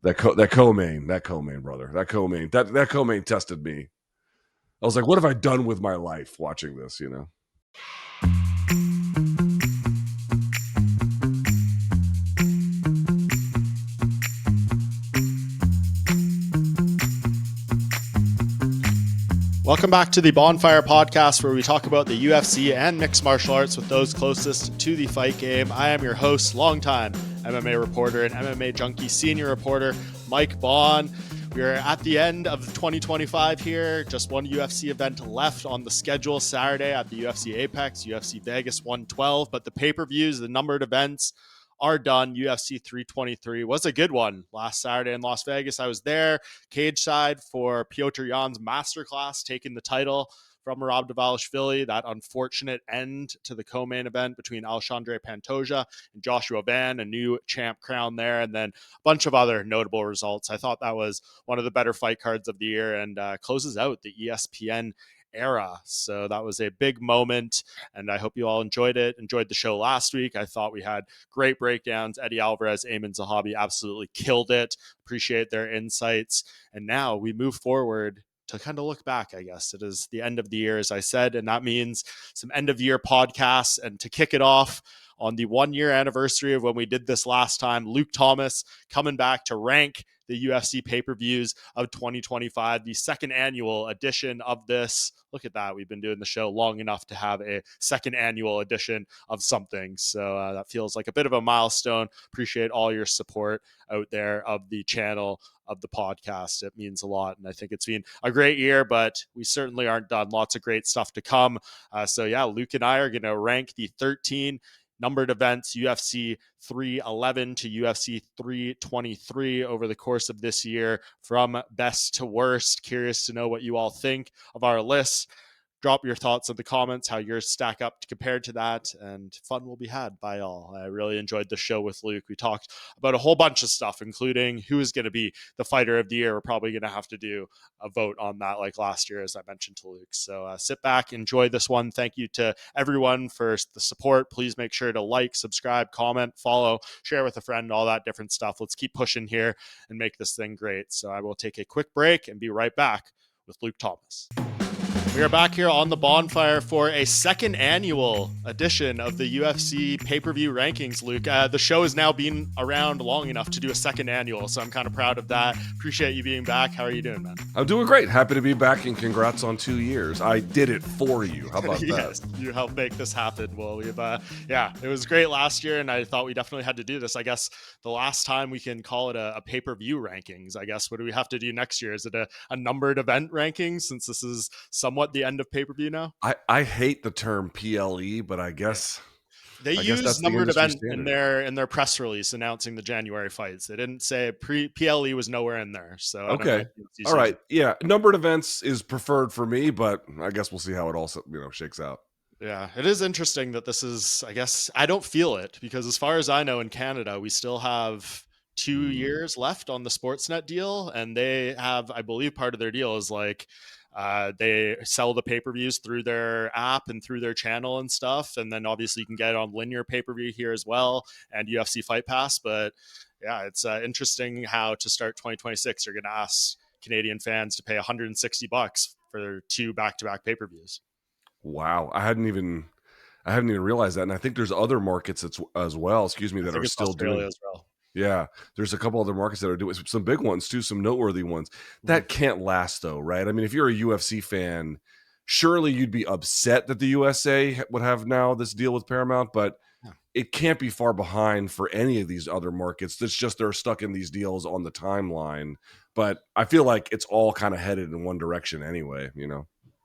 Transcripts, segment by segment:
That co-main, brother, that co-main tested me. I was like, what have I done with my life watching this? Welcome back to the Bohnfire podcast, where we talk about the UFC and mixed martial arts with those closest to the fight game. I am your host, longtime MMA reporter and MMA Junkie senior reporter, Mike Bohn. We are at the end of 2025 here. Just one UFC event left on the schedule Saturday at the UFC Apex, UFC Vegas 112. But the pay-per-views, the numbered events are done. UFC 323 was a good one last Saturday in Las Vegas. I was there cage side for Piotr Jan's masterclass, taking the title from Merab Dvalishvili. That unfortunate end to the co-main event between Alexandre Pantoja and Joshua Van, a new champ crown there, and then a bunch of other notable results. I thought that was one of the better fight cards of the year, and closes out the ESPN era. So that was a big moment, and I hope you all enjoyed the show last week. I thought we had great breakdowns. Eddie Alvarez, Ayman Zahabi absolutely killed it. Appreciate their insights. And now we move forward to kind of look back. I guess it is the end of the year, as I said, and that means some end of year podcasts. And to kick it off, on the 1 year anniversary of when we did this last time, Luke Thomas coming back to rank the UFC pay-per-views of 2025, the second annual edition of this. Look at that. We've been doing the show long enough to have a second annual edition of something. So that feels like a bit of a milestone. Appreciate all your support out there of the channel, of the podcast. It means a lot. And I think it's been a great year, but we certainly aren't done. Lots of great stuff to come. So yeah, Luke and I are going to rank the 13 numbered events, UFC 311 to UFC 323 over the course of this year, from best to worst. Curious to know what you all think of our lists. Drop your thoughts in the comments, how yours stack up compared to that, and fun will be had by all. I really enjoyed the show with Luke. We talked about a whole bunch of stuff, including who is going to be the fighter of the year. We're probably going to have to do a vote on that like last year, as I mentioned to Luke. So sit back, enjoy this one. Thank you to everyone for the support. Please make sure to like, subscribe, comment, follow, share with a friend, all that different stuff. Let's keep pushing here and make this thing great. So I will take a quick break and be right back with Luke Thomas. We are back here on the Bohnfire for a second annual edition of the UFC pay-per-view rankings, Luke. The show has now been around long enough to do a second annual, so I'm kind of proud of that. Appreciate you being back. How are you doing, man? I'm doing great. Happy to be back, and congrats on 2 years. I did it for you. How about Yes, that? you helped make this happen. Well, we've it was great last year, and I thought we definitely had to do this. I guess the last time we can call it a pay-per-view rankings. I guess what do we have to do next year? Is it a numbered event ranking, since this is somewhat the end of pay-per-view now? I hate the term PLE, but I guess They that's use the numbered industry event standard. in their press release announcing the January fights. They didn't say PLE was nowhere in there. So I don't know. Okay. All right. Yeah. Numbered events is preferred for me, but I guess we'll see how it all shakes out. Yeah, it is interesting that this is, I guess, I don't feel it, because as far as I know, in Canada, we still have 2 years left on the Sportsnet deal. And they have, I believe, part of their deal is like, they sell the pay-per-views through their app and through their channel and stuff. And then obviously you can get it on linear pay-per-view here as well, and UFC Fight Pass. But yeah, it's interesting how to start 2026, you're going to ask Canadian fans to pay $160 for 2 back-to-back pay-per-views. Wow. I hadn't even realized that. And I think there's other markets as well, that are still Australia doing as well. Yeah, there's a couple other markets that are doing some big ones too, some noteworthy ones. That can't last though, right? I mean, if you're a UFC fan, surely you'd be upset that the USA would have now this deal with Paramount, but it can't be far behind for any of these other markets. That's just they're stuck in these deals on the timeline. But I feel like it's all kind of headed in one direction anyway,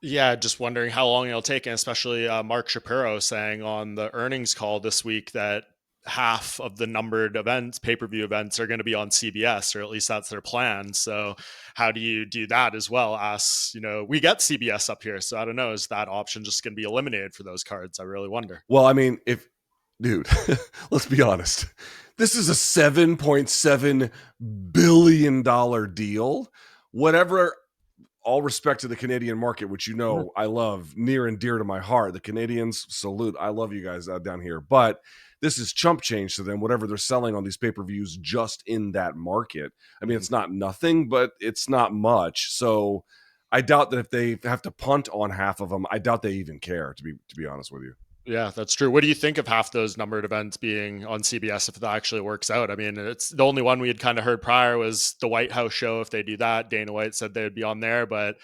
Yeah, just wondering how long it'll take, and especially Mark Shapiro saying on the earnings call this week that half of the numbered events, pay-per-view events, are going to be on CBS, or at least that's their plan. So how do you do that as well? We get CBS up here, so I don't know, is that option just going to be eliminated for those cards? I really wonder. Well, I mean, dude, let's be honest. This is a $7.7 billion deal. Whatever, all respect to the Canadian market, which I love, near and dear to my heart. The Canadians, salute. I love you guys down here. But this is chump change to them, whatever they're selling on these pay-per-views just in that market. I mean, it's not nothing, but it's not much. So I doubt that if they have to punt on half of them, I doubt they even care, to be honest with you. Yeah, that's true. What do you think of half those numbered events being on CBS if that actually works out? I mean, it's the only one we had kind of heard prior was the White House show. If they do that, Dana White said they would be on there, but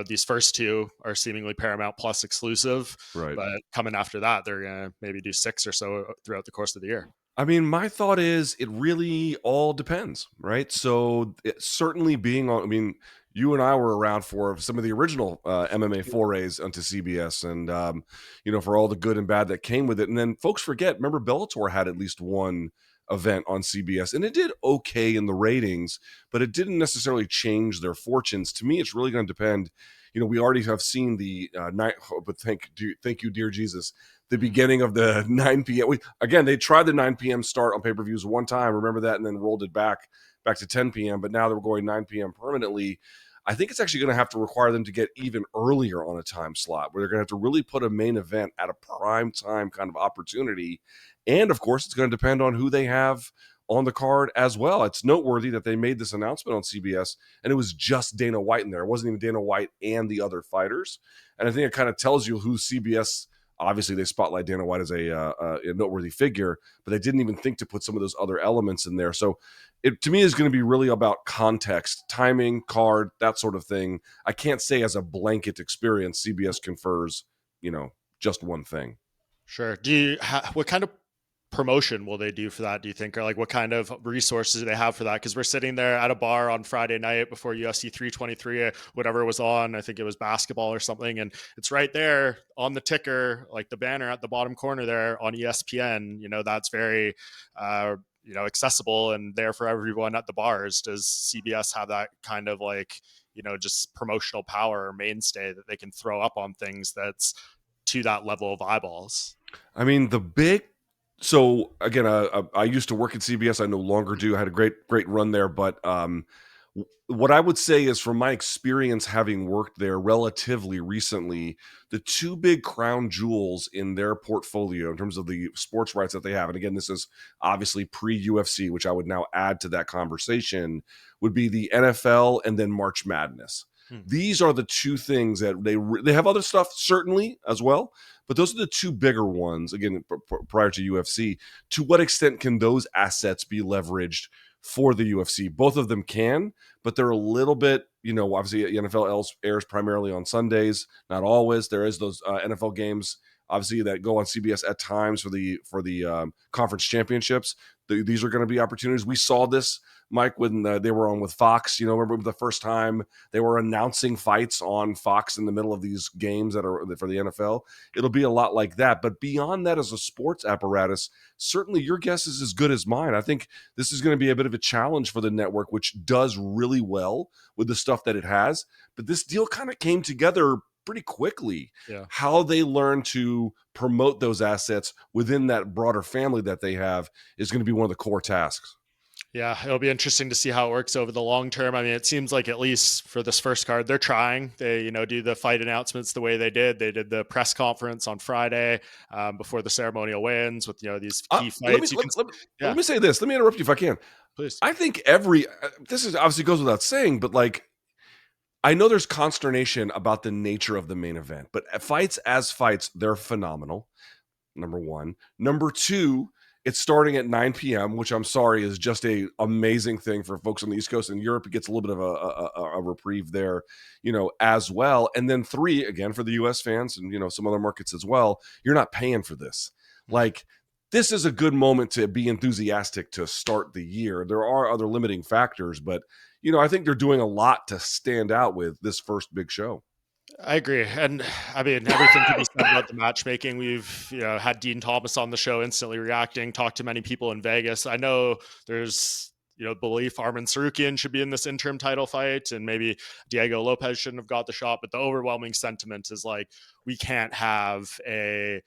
these first two are seemingly Paramount Plus exclusive. Right. But coming after that, they're gonna maybe do 6 or so throughout the course of the year. I mean, my thought is it really all depends, right? So certainly being on, I mean, you and I were around for some of the original MMA forays onto CBS, and for all the good and bad that came with it. And then folks forget, remember Bellator had at least one event on CBS, and it did okay in the ratings, but it didn't necessarily change their fortunes. To me, it's really going to depend. We already have seen the night, but thank you, dear Jesus, the beginning of the 9 p.m. Again, they tried the 9 p.m. start on pay-per-views one time, remember that, and then rolled it back to 10 p.m., but now they're going 9 p.m. permanently. I think it's actually going to have to require them to get even earlier on a time slot where they're going to have to really put a main event at a prime time kind of opportunity. And of course, it's going to depend on who they have on the card as well. It's noteworthy that they made this announcement on CBS and it was just Dana White in there. It wasn't even Dana White and the other fighters. And I think it kind of tells you who CBS, obviously they spotlight Dana White as a noteworthy figure, but they didn't even think to put some of those other elements in there. So it, to me, is going to be really about context, timing, card, that sort of thing. I can't say as a blanket experience, CBS confers, just one thing. Sure. What kind of promotion will they do for that, do you think? Or like what kind of resources do they have for that? Because we're sitting there at a bar on Friday night before UFC 323, whatever was on. I think it was basketball or something. And it's right there on the ticker, like the banner at the bottom corner there on ESPN. That's very, accessible and there for everyone at the bars. Does CBS have that kind of like, just promotional power or mainstay that they can throw up on things that's to that level of eyeballs? I mean, so again, I used to work at CBS. I no longer do. I had a great run there. But what I would say is from my experience having worked there relatively recently, the two big crown jewels in their portfolio in terms of the sports rights that they have, and again, this is obviously pre-UFC, which I would now add to that conversation, would be the NFL and then March Madness. These are the two things that they have other stuff certainly as well, but those are the two bigger ones. Again, prior to UFC, to what extent can those assets be leveraged for the UFC? Both of them can, but they're a little bit, obviously the NFL airs primarily on Sundays, not always. There is those NFL games, obviously, that go on CBS at times for the conference championships. These are going to be opportunities. We saw this, Mike, when they were on with Fox. Remember the first time they were announcing fights on Fox in the middle of these games that are for the NFL? It'll be a lot like that. But beyond that, as a sports apparatus, certainly your guess is as good as mine. I think this is going to be a bit of a challenge for the network, which does really well with the stuff that it has. But this deal kind of came together pretty quickly. Yeah. How they learn to promote those assets within that broader family that they have is going to be one of the core tasks. Yeah, it'll be interesting to see how it works over the long term. I mean, it seems like at least for this first card, they're trying. They, do the fight announcements the way they did. They did the press conference on Friday before the ceremonial weigh-ins with these key fights. Let me say this. Let me interrupt you if I can. Please. I think this is obviously goes without saying, but like, I know there's consternation about the nature of the main event, but fights as fights, they're phenomenal. Number one. Number two, it's starting at 9 p.m., which I'm sorry is just a amazing thing for folks on the East Coast. And Europe, it gets a little bit of a reprieve there, as well. And then three, again, for the U.S. fans and, some other markets as well, you're not paying for this. Like, this is a good moment to be enthusiastic to start the year. There are other limiting factors, but I think they're doing a lot to stand out with this first big show. I agree. And I mean, everything can be said about the matchmaking. We've had Dean Thomas on the show instantly reacting, talked to many people in Vegas. I know there's belief Arman Tsarukyan should be in this interim title fight and maybe Diego Lopez shouldn't have got the shot. But the overwhelming sentiment is like, we can't have a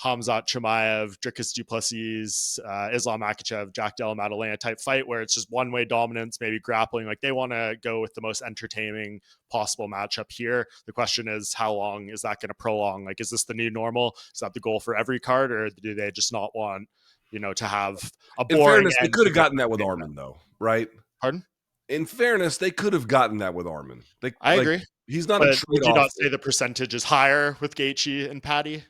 Khamzat Chimaev, Dricus du Plessis, Islam Makhachev, Jack Della Maddalena type fight where it's just one-way dominance, maybe grappling. Like they want to go with the most entertaining possible matchup here. The question is, how long is that going to prolong? Like, is this the new normal? Is that the goal for every card, or do they just not want, to have a In boring fairness, they end could to have the gotten that with Arman, though, right? Pardon? In fairness, they could have gotten that with Arman. They I like agree. he's not a But would you trade-off. not say the percentage is higher with Gaethje and Patty?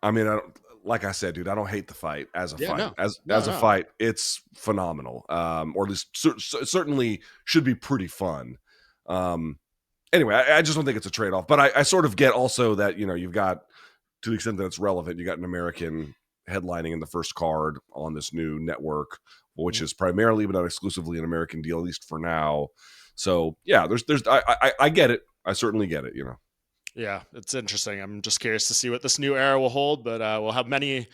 I mean, like I said, dude, I don't hate the fight as a fight. No. As a fight, it's phenomenal. Or at least certainly should be pretty fun. Anyway, I just don't think it's a trade-off. But I sort of get also that, you've got, to the extent that it's relevant, you got an American headlining in the first card on this new network, which is primarily but not exclusively an American deal, at least for now. So yeah, I get it. I certainly get it, Yeah, it's interesting. I'm just curious to see what this new era will hold, but we'll have many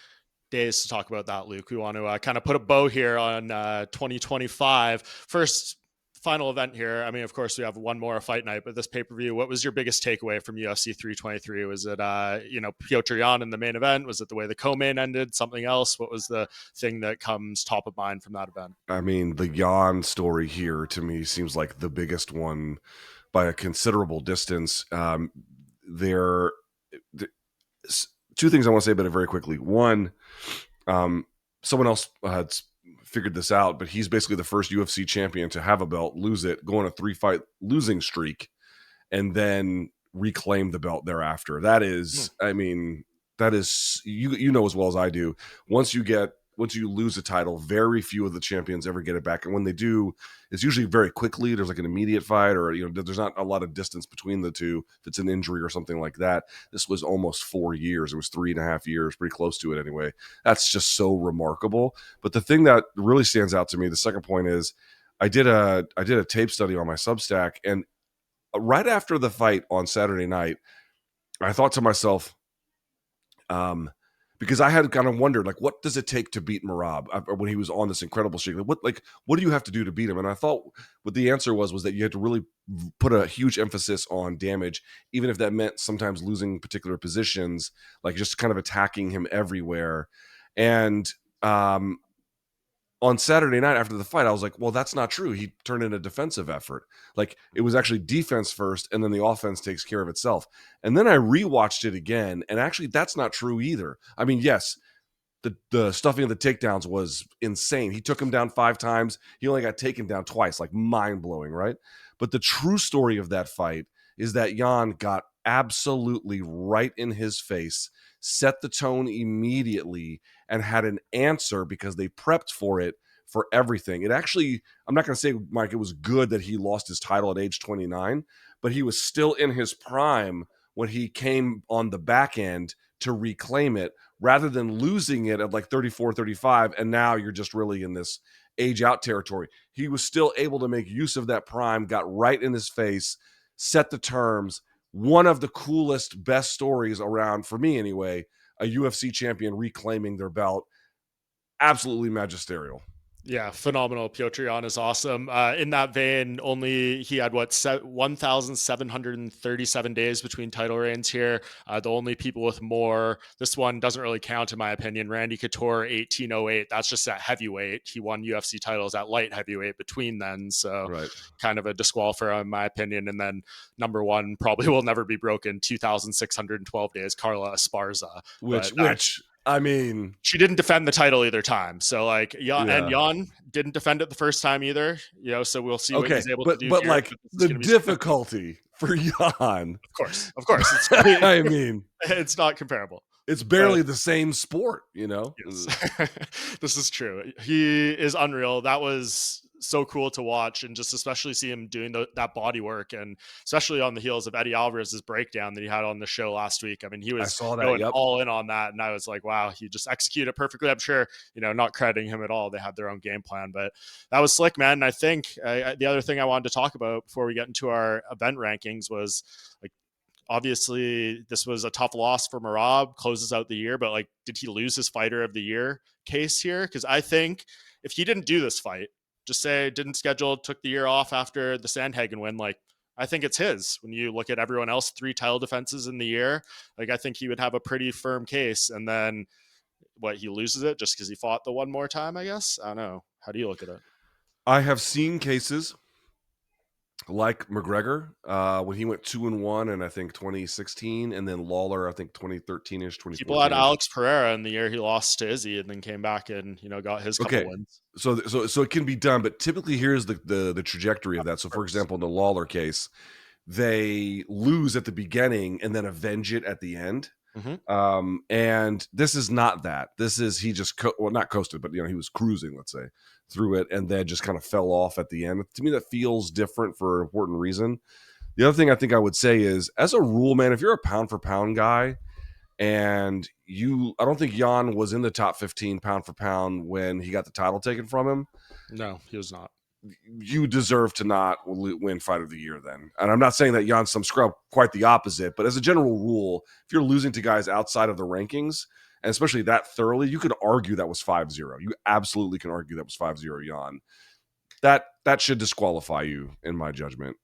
days to talk about that, Luke. We want to kind of put a bow here on 2025. First, final event here. I mean, of course, we have one more fight night, but this pay-per-view, what was your biggest takeaway from UFC 323? Was it, Piotr Jan in the main event? Was it the way the co-main ended? Something else? What was the thing that comes top of mind from that event? I mean, the Jan story here to me seems like the biggest one by a considerable distance. There, two things I want to say about it very quickly. One, someone else had figured this out, but he's basically the first UFC champion to have a belt, lose it, go on a 3-fight losing streak, and then reclaim the belt thereafter. That is, I mean, that is, you know as well as I do, once you lose a title, very few of the champions ever get it back. And when they do, it's usually very quickly. There's like an immediate fight, or, there's not a lot of distance between the two. If it's an injury or something like that, this was almost 4 years. It was 3.5 years, pretty close to it anyway. That's just so remarkable. But the thing that really stands out to me, the second point is I did a tape study on my Substack, and right after the fight on Saturday night, I thought to myself, because I had kind of wondered, like, what does it take to beat Merab when he was on this incredible streak? What do you have to do to beat him? And I thought what the answer was that you had to really put a huge emphasis on damage, even if that meant sometimes losing particular positions, like just kind of attacking him everywhere. And on Saturday night after the fight, I was like, well, that's not true. He turned in a defensive effort. Like, it was actually defense first, and then the offense takes care of itself. And then I rewatched it again, and actually that's not true either. I mean, yes, the stuffing of the takedowns was insane. He took him down 5 times. He only got taken down twice, like mind-blowing, right? But the true story of that fight is that Jan got absolutely right in his face, set the tone immediately, and had an answer because they prepped for it for everything. It actually, I'm not going to say, Mike, it was good that he lost his title at age 29, but he was still in his prime when he came on the back end to reclaim it, rather than losing it at like 34, 35, and now you're just really in this age out territory. He was still able to make use of that prime, got right in his face, set the terms. One of the coolest, best stories around, for me anyway, a UFC champion reclaiming their belt. Absolutely magisterial. Yeah, phenomenal. Piotr Jan is awesome. In that vein, he had 1,737 days between title reigns here. The only people with more, this one doesn't really count in my opinion. Randy Couture, 1808. That's just at heavyweight. He won UFC titles at light heavyweight between then. So kind of a disqualifier in my opinion. And then number one probably will never be broken. 2,612 days. Carla Esparza. Which I mean, she didn't defend the title either time. So like, and Jan didn't defend it the first time either, so we'll see what he's able to do. But here. Like the difficulty for Jan. Of course. I mean, it's not comparable. It's barely the same sport, Yes. This is true. He is unreal. That was so cool to watch, and just especially see him doing that body work, and especially on the heels of Eddie Alvarez's breakdown that he had on the show last week. I mean, he was going all in on that, and I was like, wow, he just executed perfectly. I'm sure, not crediting him at all. They had their own game plan, but that was slick, man. And I think the other thing I wanted to talk about before we get into our event rankings was, like, obviously this was a tough loss for Merab, closes out the year, but like, did he lose his fighter of the year case here? Because I think if he didn't do this fight, just say didn't schedule, took the year off after the Sandhagen win, like, I think it's his. When you look at everyone else, 3 title defenses in the year, like I think he would have a pretty firm case. And then he loses it just because he fought the one more time, I guess. I don't know. How do you look at it? I have seen cases like McGregor when he went 2-1 in I think 2016, and then Lawler I think 2013ish, People had 2014ish. Alex Pereira in the year he lost to Izzy and then came back and, got his couple Okay, wins. so it can be done, but typically here's the trajectory of that. So for example, in the Lawler case, they lose at the beginning and then avenge it at the end. And this is not that. This is he just not coasted, but he was cruising, let's say, through it, and then just kind of fell off at the end. To me, that feels different for an important reason. The other thing I think I would say is, as a rule, man, if you're a pound for pound guy, and I don't think Jan was in the top 15 pound for pound when he got the title taken from him. No, he was not. You deserve to not win fight of the year then. And I'm not saying that Jan's some scrub, quite the opposite, but as a general rule, if you're losing to guys outside of the rankings, and especially that thoroughly, you could argue that was 5-0. You absolutely can argue that was 5-0 Jan. That should disqualify you in my judgment.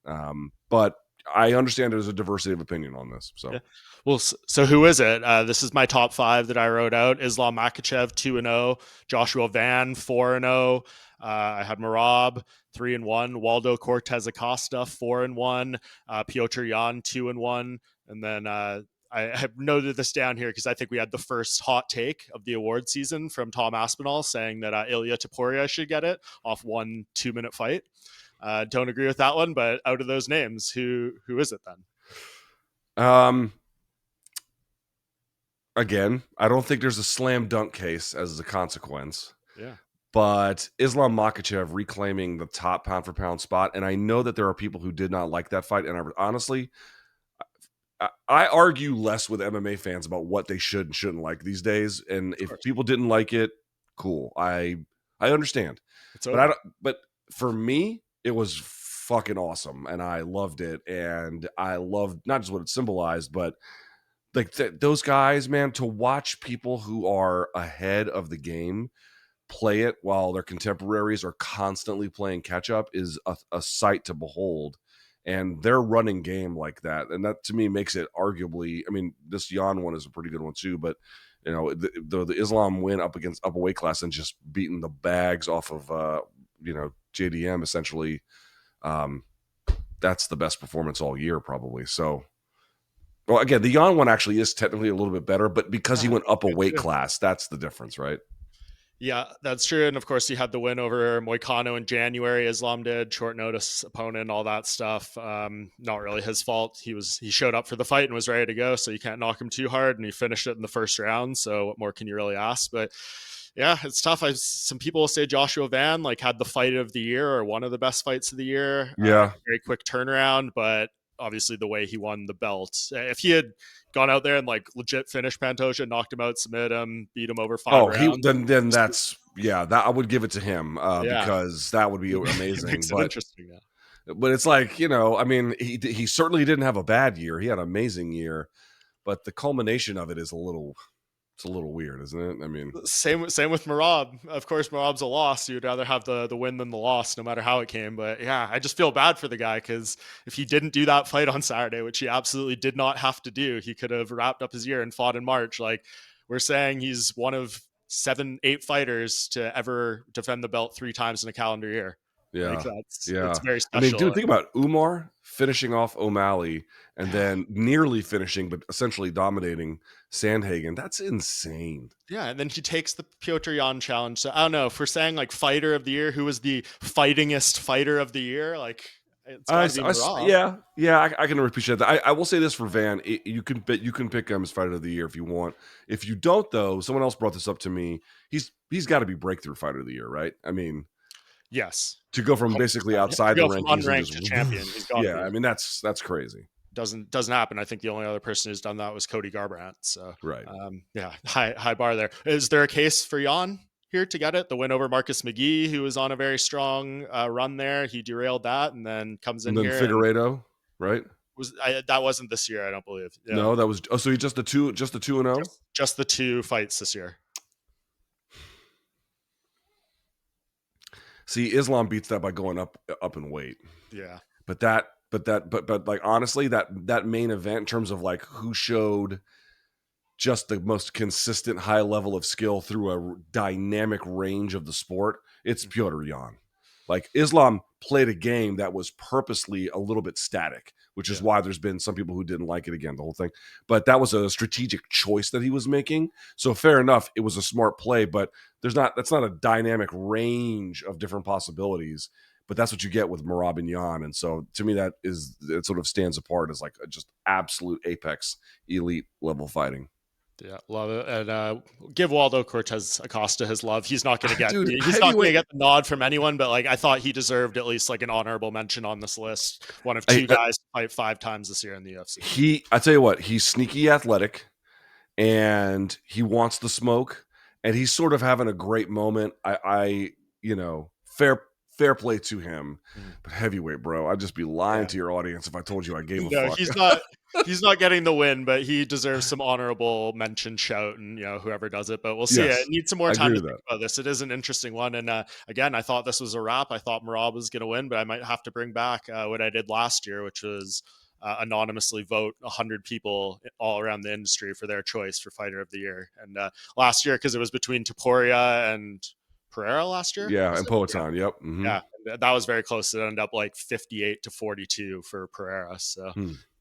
But I understand there's a diversity of opinion on this. So, yeah. Well, so who is it? This is my top 5 that I wrote out. Islam Makhachev 2-0, Joshua Van 4-0. I had Merab 3-1, Waldo Cortez Acosta 4-1, Piotr Jan 2-1, and then I have noted this down here because I think we had the first hot take of the award season from Tom Aspinall saying that Ilya Topuria should get it off 1 2-minute fight. Don't agree with that one, but out of those names, who is it then? Again, I don't think there's a slam dunk case as a consequence. Yeah. But Islam Makhachev reclaiming the top pound for pound spot, and I know that there are people who did not like that fight. And honestly, I argue less with MMA fans about what they should and shouldn't like these days. And if people didn't like it, cool. I understand. But for me, it was fucking awesome, and I loved it, and I loved not just what it symbolized, but like those guys, man. To watch people who are ahead of the game play it while their contemporaries are constantly playing catch up is a sight to behold. And their running game like that, and that to me makes it arguably, I mean, this Jan one is a pretty good one too, but the Islam win up a weight class and just beating the bags off of JDM essentially, that's the best performance all year probably. So, well, again, the Jan one actually is technically a little bit better, but because he went up a weight class, that's the difference, right? Yeah, that's true. And of course, he had the win over Moicano in January. Islam did, short notice opponent, all that stuff. Not really his fault. He showed up for the fight and was ready to go, so you can't knock him too hard. And he finished it in the first round. So what more can you really ask? But yeah, it's tough. Some people will say Joshua Van had the fight of the year or one of the best fights of the year. Yeah, very quick turnaround, but obviously the way he won the belt. If he had gone out there and legit finished Pantoja, knocked him out, submit him, beat him over 5 rounds. Then that's that I would give it to him because that would be amazing. Makes it interesting now. But it's like, I mean, he certainly didn't have a bad year. He had an amazing year, but the culmination of it is a little weird, isn't it? I mean, same with Merab. Of course, Merab's a loss. You'd rather have the win than the loss, no matter how it came. But yeah, I just feel bad for the guy because if he didn't do that fight on Saturday, which he absolutely did not have to do, he could have wrapped up his year and fought in March. We're saying he's one of 7-8 fighters to ever defend the belt 3 times in a calendar year. Yeah, it's very special. I mean, dude, think about Umar finishing off O'Malley and then nearly finishing, but essentially dominating Sandhagen. That's insane. Yeah, and then he takes the Piotr Jan challenge. So I don't know if we're saying fighter of the year, who was the fightingest fighter of the year? It's yeah, I can appreciate that. I will say this for Van: you can pick him as fighter of the year if you want. If you don't, though, someone else brought this up to me. He's got to be breakthrough fighter of the year, right? I mean. Yes. To go from basically outside the rankings unranked to champion. Yeah, I mean that's crazy. Doesn't happen. I think the only other person who's done that was Cody Garbrandt. So right. Yeah, high bar there. Is there a case for Jan here to get it? The win over Marcus McGee, who was on a very strong run there. He derailed that and then comes in and then here. Figueiredo, right? That wasn't this year, I don't believe. Yeah. No, that was so he just the 2-0? Just the 2 fights this year. See, Islam beats that by going up in weight. Yeah. But that but like honestly, that main event in terms of like who showed just the most consistent high level of skill through a dynamic range of the sport, it's Petr Yan. Like Islam played a game that was purposely a little bit static, which is why there's been some people who didn't like it again, the whole thing. But that was a strategic choice that he was making. So fair enough, it was a smart play, but that's not a dynamic range of different possibilities. But that's what you get with Merab and Yan. And so to me, it sort of stands apart as like just absolute apex elite level fighting. Yeah, love it. And give Waldo Cortez Acosta his love. He's not going to get the nod from anyone, but like I thought he deserved at least like an honorable mention on this list. One of two guys to fight 5 times this year in the UFC. I tell you what, he's sneaky athletic and he wants the smoke and he's sort of having a great moment. Fair play to him, but heavyweight, bro. I'd just be lying to your audience if I told you I gave a fuck. He's not getting the win, but he deserves some honorable mention shout, and whoever does it. But we'll see. Yes, I need some more time to think about this. It is an interesting one, and again, I thought this was a wrap. I thought Merab was going to win, but I might have to bring back what I did last year, which was anonymously vote 100 people all around the industry for their choice for Fighter of the Year. And last year, because it was between Topuria and Pereira last year. Yeah, and Poatan. Yep. Mm-hmm. Yeah, that was very close. It ended up like 58-42 for Pereira. So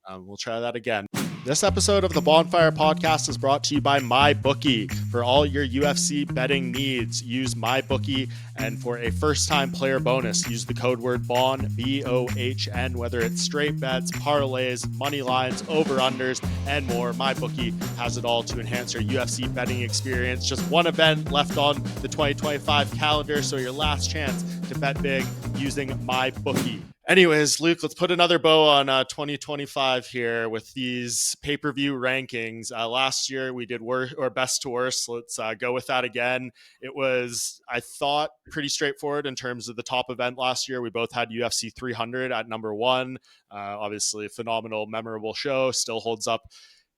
we'll try that again. This episode of the Bohnfire podcast is brought to you by MyBookie. For all your UFC betting needs, use MyBookie. And for a first-time player bonus, use the code word BOHN, BOHN, whether it's straight bets, parlays, money lines, over-unders, and more. MyBookie has it all to enhance your UFC betting experience. Just one event left on the 2025 calendar, so your last chance to bet big using MyBookie. Anyways, Luke, let's put another bow on 2025 here with these pay-per-view rankings. Last year we did best to worst. Let's go with that again. It was, I thought, pretty straightforward in terms of the top event last year. We both had UFC 300 at number 1. Obviously, a phenomenal, memorable show. Still holds up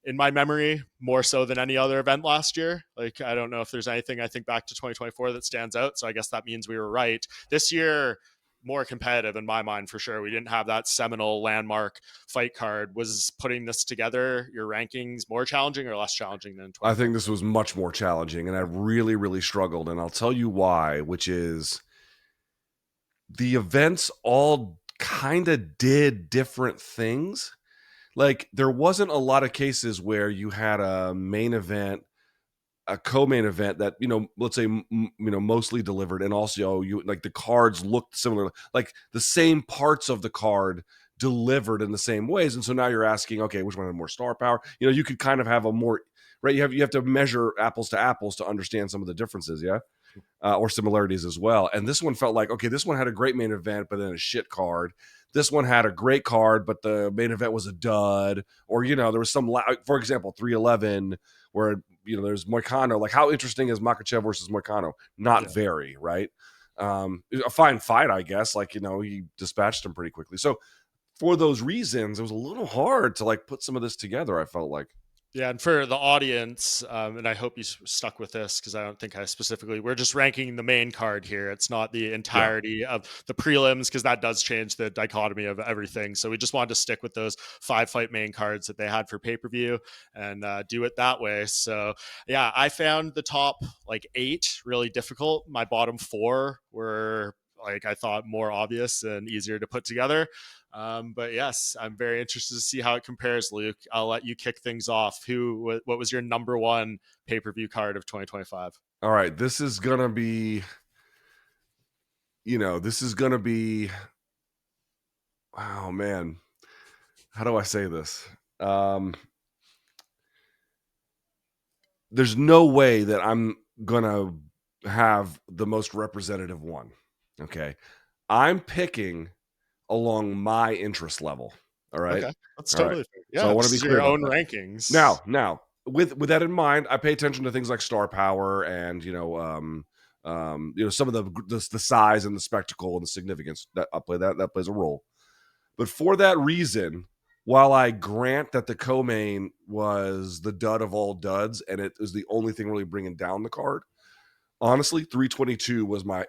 in my memory more so than any other event last year. Like, I don't know if there's anything I think back to 2024 that stands out. So I guess that means we were right. This year, more competitive in my mind for sure. We didn't have that seminal landmark fight card. Was putting this together, your rankings, more challenging or less challenging than 20? I think this was much more challenging, and I really, really struggled. And I'll tell you why, which is the events all kind of did different things. Like, there wasn't a lot of cases where you had a main event, a co-main event that, let's say, mostly delivered. And also the cards looked similar, like the same parts of the card delivered in the same ways. And so now you're asking, okay, which one had more star power? You could kind of have a more, right. You have to measure apples to apples to understand some of the differences. Yeah. Or similarities as well. And this one felt like, okay, this one had a great main event, but then a shit card. This one had a great card, but the main event was a dud. Or, there was some, for example, 311, where, there's Moicano. Like, how interesting is Makhachev versus Moicano? Not very, right? A fine fight, I guess. Like, he dispatched him pretty quickly. So for those reasons, it was a little hard to put some of this together, I felt like. Yeah, and for the audience, and I hope you stuck with this because I don't think we're just ranking the main card here. It's not the entirety of the prelims because that does change the dichotomy of everything. So we just wanted to stick with those 5-fight main cards that they had for pay-per-view and do it that way. So yeah, I found the top 8 really difficult. My bottom 4 were I thought more obvious and easier to put together. But yes, I'm very interested to see how it compares, Luke. I'll let you kick things off. What was your number 1 pay-per-view card of 2025? All right. This is going to be, oh man, how do I say this? There's no way that I'm going to have the most representative one. Okay. I'm picking along my interest level. All right. Okay. That's totally fair. Yeah. So I want to be clear your own rankings. Now, with that in mind, I pay attention to things like star power and, some of the size and the spectacle and the significance that plays a role. But for that reason, while I grant that the co-main was the dud of all duds and it was the only thing really bringing down the card, honestly, 322 was my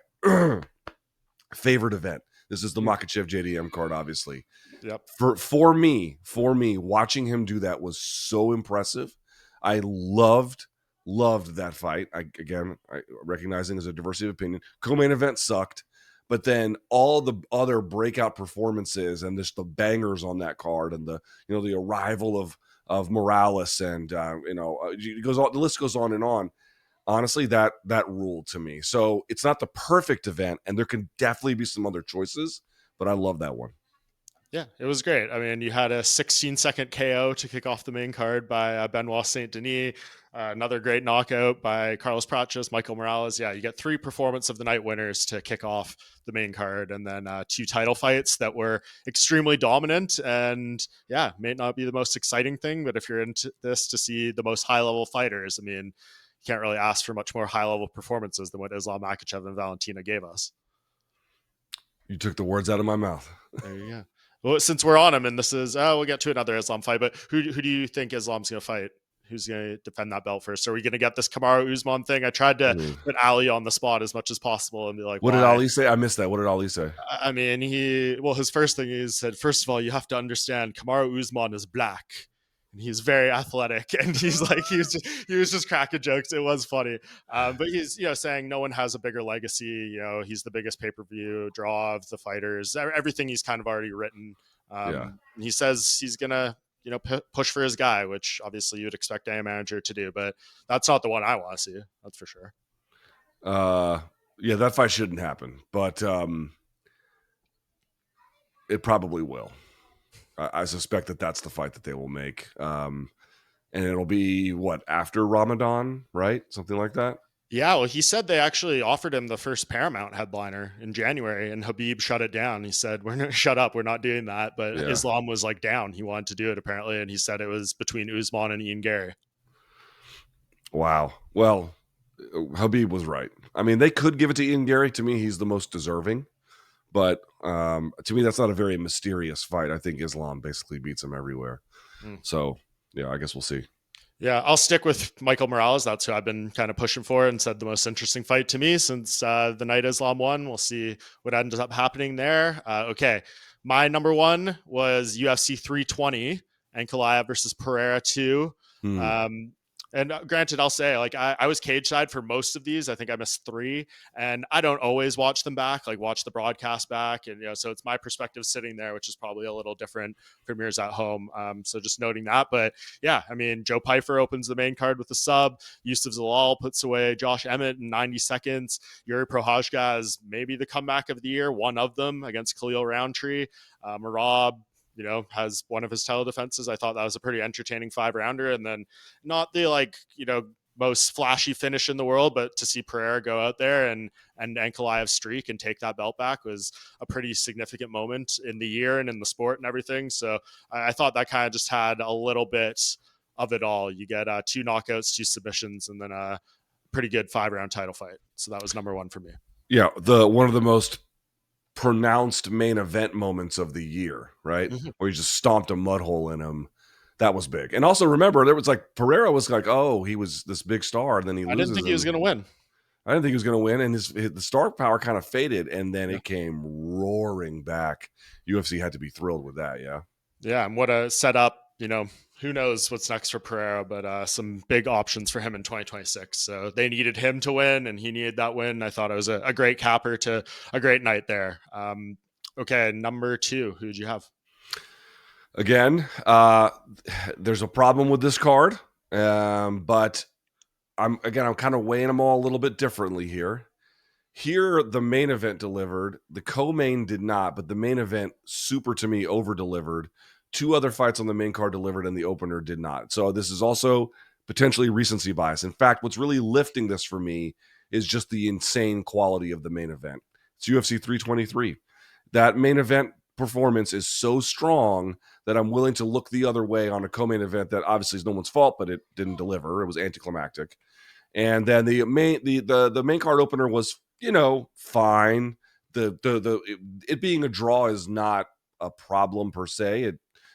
favorite event. This is the Makhachev JDM card, obviously. Yep. For me, watching him do that was so impressive. I loved that fight. I recognizing as a diversity of opinion, co-main event sucked, but then all the other breakout performances and just the bangers on that card, and the the arrival of Morales, and it goes on, the list goes on and on. Honestly, that ruled to me. So it's not the perfect event, and there can definitely be some other choices, but I love that one. Yeah, it was great. I mean, you had a 16-second KO to kick off the main card by Benoit Saint Denis. Another great knockout by Carlos Prates, Michael Morales. Yeah, you get 3 performance of the night winners to kick off the main card, and then 2 title fights that were extremely dominant. And yeah, may not be the most exciting thing, but if you're into this to see the most high level fighters, I mean, you can't really ask for much more high level performances than what Islam Makhachev and Valentina gave us. You took the words out of my mouth. There you go. Well, since we're on him, and this is, we'll get to another Islam fight, but who do you think Islam's going to fight? Who's going to defend that belt first? Are we going to get this Kamaru Usman thing? I tried to put Ali on the spot as much as possible and be like, what did Ali say? I missed that. What did Ali say? I mean, his first thing he said, first of all, you have to understand Kamaru Usman is black. And he's very athletic, and he's like, he was just cracking jokes. It was funny, but he's saying no one has a bigger legacy. He's the biggest pay-per-view draw of the fighters. Everything he's kind of already written. He says he's gonna push for his guy, which obviously you'd expect any manager to do, but that's not the one I want to see. That's for sure. Yeah, that fight shouldn't happen, but it probably will. I suspect that that's the fight that they will make. And it'll be after Ramadan, right? Something like that. Yeah. Well, he said they actually offered him the first Paramount headliner in January, and Habib shut it down. He said, we're not shut up. We're not doing that. But Islam was like down. He wanted to do it apparently. And he said it was between Usman and Ian Gary. Wow. Well, Habib was right. I mean, they could give it to Ian Gary. To me, he's the most deserving. But to me, that's not a very mysterious fight. I think Islam basically beats him everywhere. So, yeah, I guess we'll see. Yeah, I'll stick with Michael Morales. That's who I've been kind of pushing for and said the most interesting fight to me since the night Islam won. We'll see what ends up happening there. Okay, my number one was UFC 320, Ankalaev versus Pereira 2. And granted, I'll say, like, I was cage side for most of these. I think I missed 3, and I don't always watch them back, like watch the broadcast back. And, so it's my perspective sitting there, which is probably a little different from yours at home. So just noting that. But yeah, I mean, Joe Pyfer opens the main card with a sub. Yusuf Zalal puts away Josh Emmett in 90 seconds. Yuri Prohajka is maybe the comeback of the year, one of them against Khalil Roundtree. Marab, has one of his title defenses. I thought that was a pretty entertaining 5-rounder, and then not the most flashy finish in the world, but to see Pereira go out there and Ankalaev streak and take that belt back was a pretty significant moment in the year and in the sport and everything. So I thought that kind of just had a little bit of it all. You get 2 knockouts, 2 submissions, and then a pretty good 5-round title fight. So that was number one for me. Yeah, one of the most pronounced main event moments of the year, right? Where he just stomped a mud hole in him. That was big. And also remember, there was Pereira was like, oh, he was this big star, and then he loses. I didn't think he was going to win. I didn't think he was going to win, and the star power kind of faded, and then it came roaring back. UFC had to be thrilled with that, yeah. Yeah, and what a setup, who knows what's next for Pereira, but some big options for him in 2026. So they needed him to win, and he needed that win. I thought it was a great capper to a great night there. Okay, number 2, who did you have? Again, there's a problem with this card, but I'm kind of weighing them all a little bit differently here. Here, the main event delivered. The co-main did not, but the main event, super to me, over-delivered. 2 other fights on the main card delivered, and the opener did not. So this is also potentially recency bias. In fact, what's really lifting this for me is just the insane quality of the main event. It's UFC 323. That main event performance is so strong that I'm willing to look the other way on a co-main event that obviously is no one's fault, but it didn't deliver. It was anticlimactic. And then the main card opener was, fine. It being a draw is not a problem per se.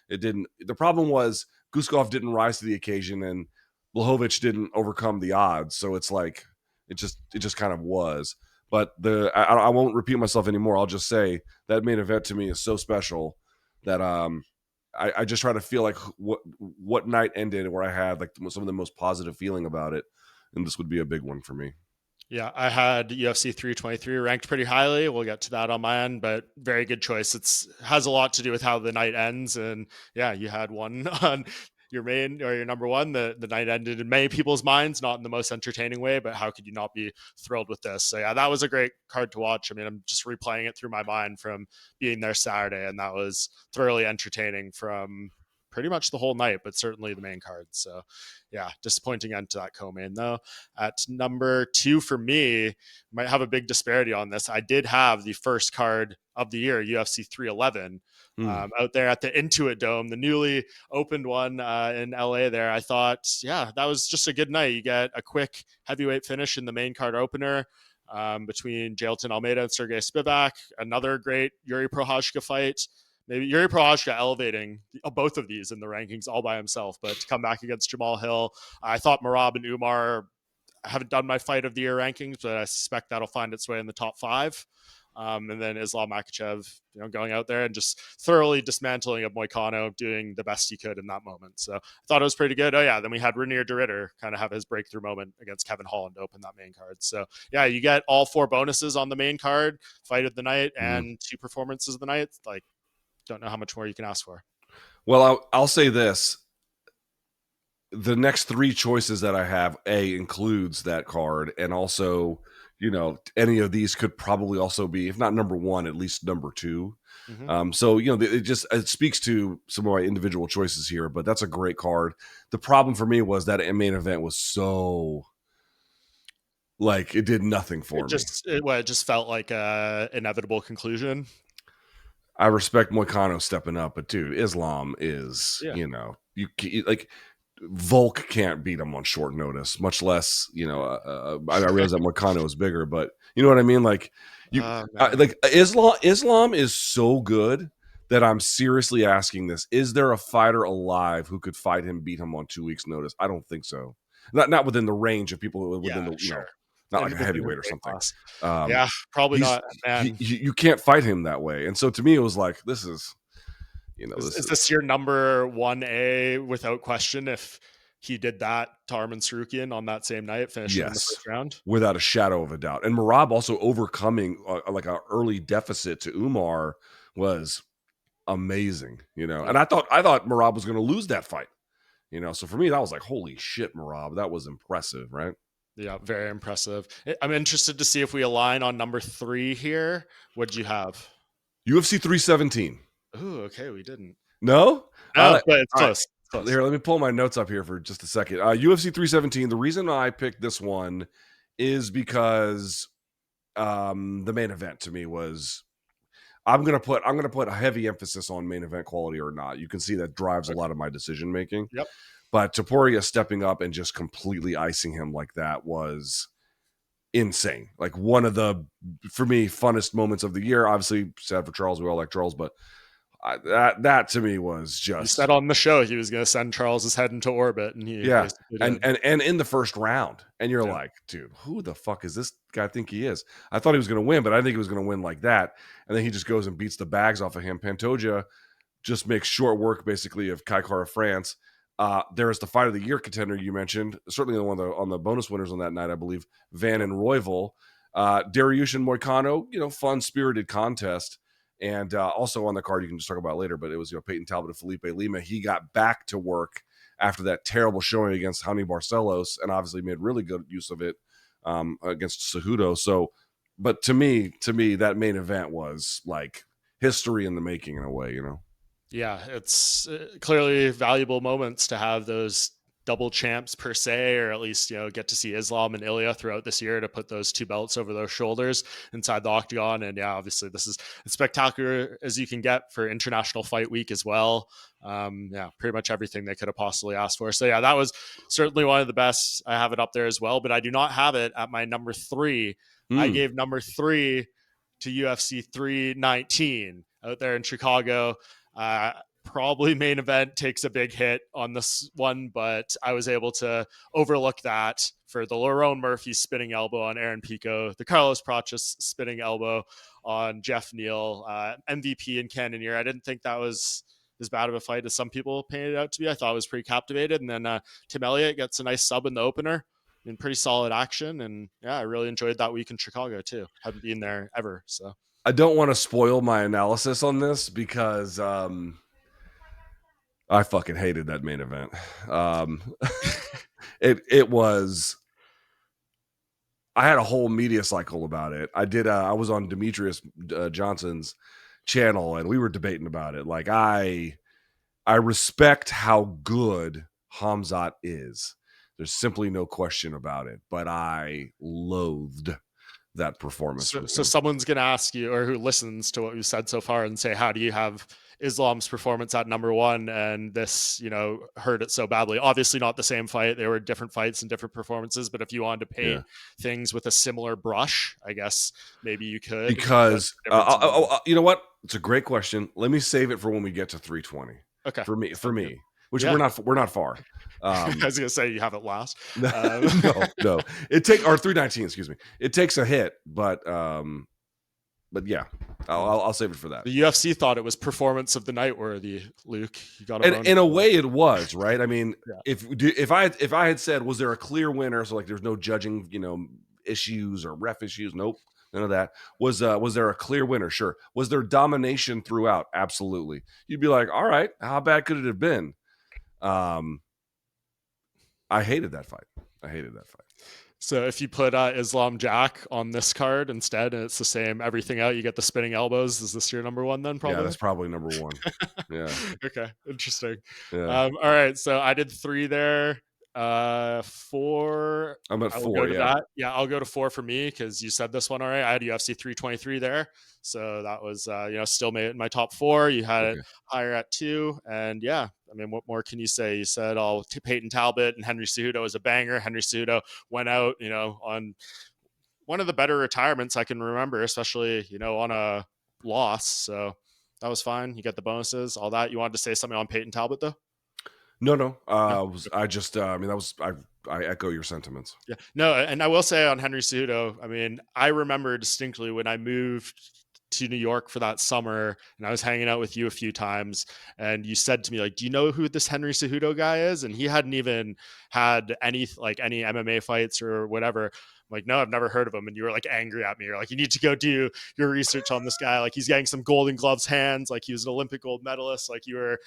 It didn't. The problem was Guskov didn't rise to the occasion, and Blachowicz didn't overcome the odds. So it's like it just kind of was. But I won't repeat myself anymore. I'll just say that main event to me is so special that I just try to feel like what night ended where I had like some of the most positive feeling about it, and this would be a big one for me. Yeah, I had UFC 323 ranked pretty highly. We'll get to that on my end, but very good choice. It's has a lot to do with how the night ends, and yeah, you had one on your main or your number one. The night ended in many people's minds, not in the most entertaining way, but how could you not be thrilled with this? So yeah, that was a great card to watch. I mean, I'm just replaying it through my mind from being there Saturday, and that was thoroughly entertaining from pretty much the whole night, but certainly the main card. So yeah, disappointing end to that co-main though. At number 2 for me, might have a big disparity on this. I did have the first card of the year, UFC 311, out there at the Intuit Dome, the newly opened one in LA there. I thought, yeah, that was just a good night. You get a quick heavyweight finish in the main card opener between Jailton Almeida and Sergey Spivak. Another great Yuri Prochazka fight. Maybe Yuri Prochazka elevating both of these in the rankings all by himself, but to come back against Jamal Hill, I thought Merab and Umar. I haven't done my fight of the year rankings, but I suspect that'll find its way in the top 5. And then Islam Makhachev, going out there and just thoroughly dismantling of Moicano, doing the best he could in that moment. So I thought it was pretty good. Oh yeah, then we had Renier de Ridder kind of have his breakthrough moment against Kevin Holland to open that main card. So yeah, you get all 4 bonuses on the main card, fight of the night, and 2 performances of the night. Like, don't know how much more you can ask for. Well, I'll say this. The next 3 choices that I have, includes that card, and also, any of these could probably also be, if not number 1, at least number 2. So, it speaks to some of my individual choices here, but that's a great card. The problem for me was that main event was so, like, it did nothing for me. It just felt like a inevitable conclusion. I respect Moicano stepping up, but dude, Islam is, you like, Volk can't beat him on short notice, much less, I realize that Moicano is bigger, but you know what I mean? Like, like Islam is so good that I'm seriously asking this. Is there a fighter alive who could fight him, beat him on 2 weeks notice? I don't think so. Not within the range of people within the, sure. Not like a heavyweight or something. Yeah, probably not, man. You can't fight him that way. And so to me, it was like, this is, is this your number 1A without question if he did that to Arman Tsarukyan on that same night, finishing in the first round? Without a shadow of a doubt. And Merab also overcoming like an early deficit to Umar was amazing, And I thought Merab was going to lose that fight, So for me, that was like, holy shit, Merab. That was impressive, right? Yeah, very impressive. I'm interested to see if we align on number 3 here. What'd you have? UFC 317. Ooh, okay, we didn't. No? But it's close. Right. Here, let me pull my notes up here for just a second. UFC 317, the reason I picked this one is because the main event to me was, I'm gonna put a heavy emphasis on main event quality or not. You can see that drives a lot of my decision making. Yep. But Topuria stepping up and just completely icing him like that was insane. Like one of the, for me, funnest moments of the year. Obviously, sad for Charles. We all like Charles, but that to me was just. He said on the show he was going to send Charles's head into orbit, and he and in the first round, and you're like, dude, who the fuck is this guy think he is? I thought he was going to win, but I think he was going to win like that, and then he just goes and beats the bags off of him. Pantoja just makes short work basically of Kai Kara France. There is the fight of the year contender you mentioned, certainly the one on the bonus winners on that night, I believe, Van and Royval. Dariush Moicano, fun spirited contest. And also on the card, you can just talk about later, but it was Peyton Talbot and Felipe Lima. He got back to work after that terrible showing against Jaime Barcelos, and obviously made really good use of it against Cejudo. So, but to me, that main event was like history in the making in a way, Yeah, it's clearly valuable moments to have those double champs per se, or at least, get to see Islam and Ilya throughout this year to put those 2 belts over their shoulders inside the octagon. And yeah, obviously this is as spectacular as you can get for International Fight Week as well. Yeah, pretty much everything they could have possibly asked for. So yeah, that was certainly one of the best. I have it up there as well, but I do not have it at my number 3. I gave number 3 to UFC 319 out there in Chicago. probably main event takes a big hit on this one, but I was able to overlook that for the Lerone Murphy spinning elbow on Aaron Pico, the Carlos Prates spinning elbow on Jeff Neal, MVP in Cannonier. I didn't think that was as bad of a fight as some people painted it out to be. I thought it was pretty captivated. And then Tim Elliott gets a nice sub in the opener. In pretty solid action, and yeah, I really enjoyed that week in Chicago too. Haven't been there ever, so I don't want to spoil my analysis on this because I fucking hated that main event. It was. I had a whole media cycle about it. I was on Demetrius Johnson's channel, and we were debating about it. Like I respect how good Khamzat is. There's simply no question about it. But I loathed that performance. So someone's going to ask you, or who listens to what we've said so far, and say, how do you have Islam's performance at number one and this, hurt it so badly? Obviously not the same fight. There were different fights and different performances, but if you wanted to paint things with a similar brush, I guess maybe you could. Because you know what? It's a great question. Let me save it for when we get to 320. Okay. For me. Which we're not far. I was gonna say you have it last. No. It take or 319. Excuse me. It takes a hit, but yeah, I'll save it for that. The UFC thought it was performance of the night worthy. Luke, you got it. In a way, it was right. I mean, if I had said, was there a clear winner? So like, there's no judging, issues or ref issues. Nope. None of that. Was there a clear winner? Sure. Was there domination throughout? Absolutely. You'd be like, all right, how bad could it have been? I hated that fight. So if you put Islam Jack on this card instead, and it's the same everything out, you get the spinning elbows. Is this your number one then? Probably. Yeah, that's probably number one. Yeah. Okay. Interesting. Yeah. All right. So I did 3 there. 4. I'm at 4. I'll go to 4 for me because you said this one already. I had UFC 323 there, so that was still made it in my top 4. You had it higher at 2, and yeah, I mean, what more can you say? You said Peyton Talbot and Henry Cejudo was a banger. Henry Cejudo went out, on one of the better retirements I can remember, especially on a loss. So that was fine. You get the bonuses, all that. You wanted to say something on Peyton Talbot though? No. I echo your sentiments. Yeah. No, and I will say on Henry Cejudo, I mean, I remember distinctly when I moved to New York for that summer and I was hanging out with you a few times and you said to me, like, do you know who this Henry Cejudo guy is? And he hadn't even had any MMA fights or whatever. I'm like, no, I've never heard of him. And you were like angry at me. You're like, you need to go do your research on this guy. Like he's getting some Golden Gloves hands. Like he was an Olympic gold medalist. Like you were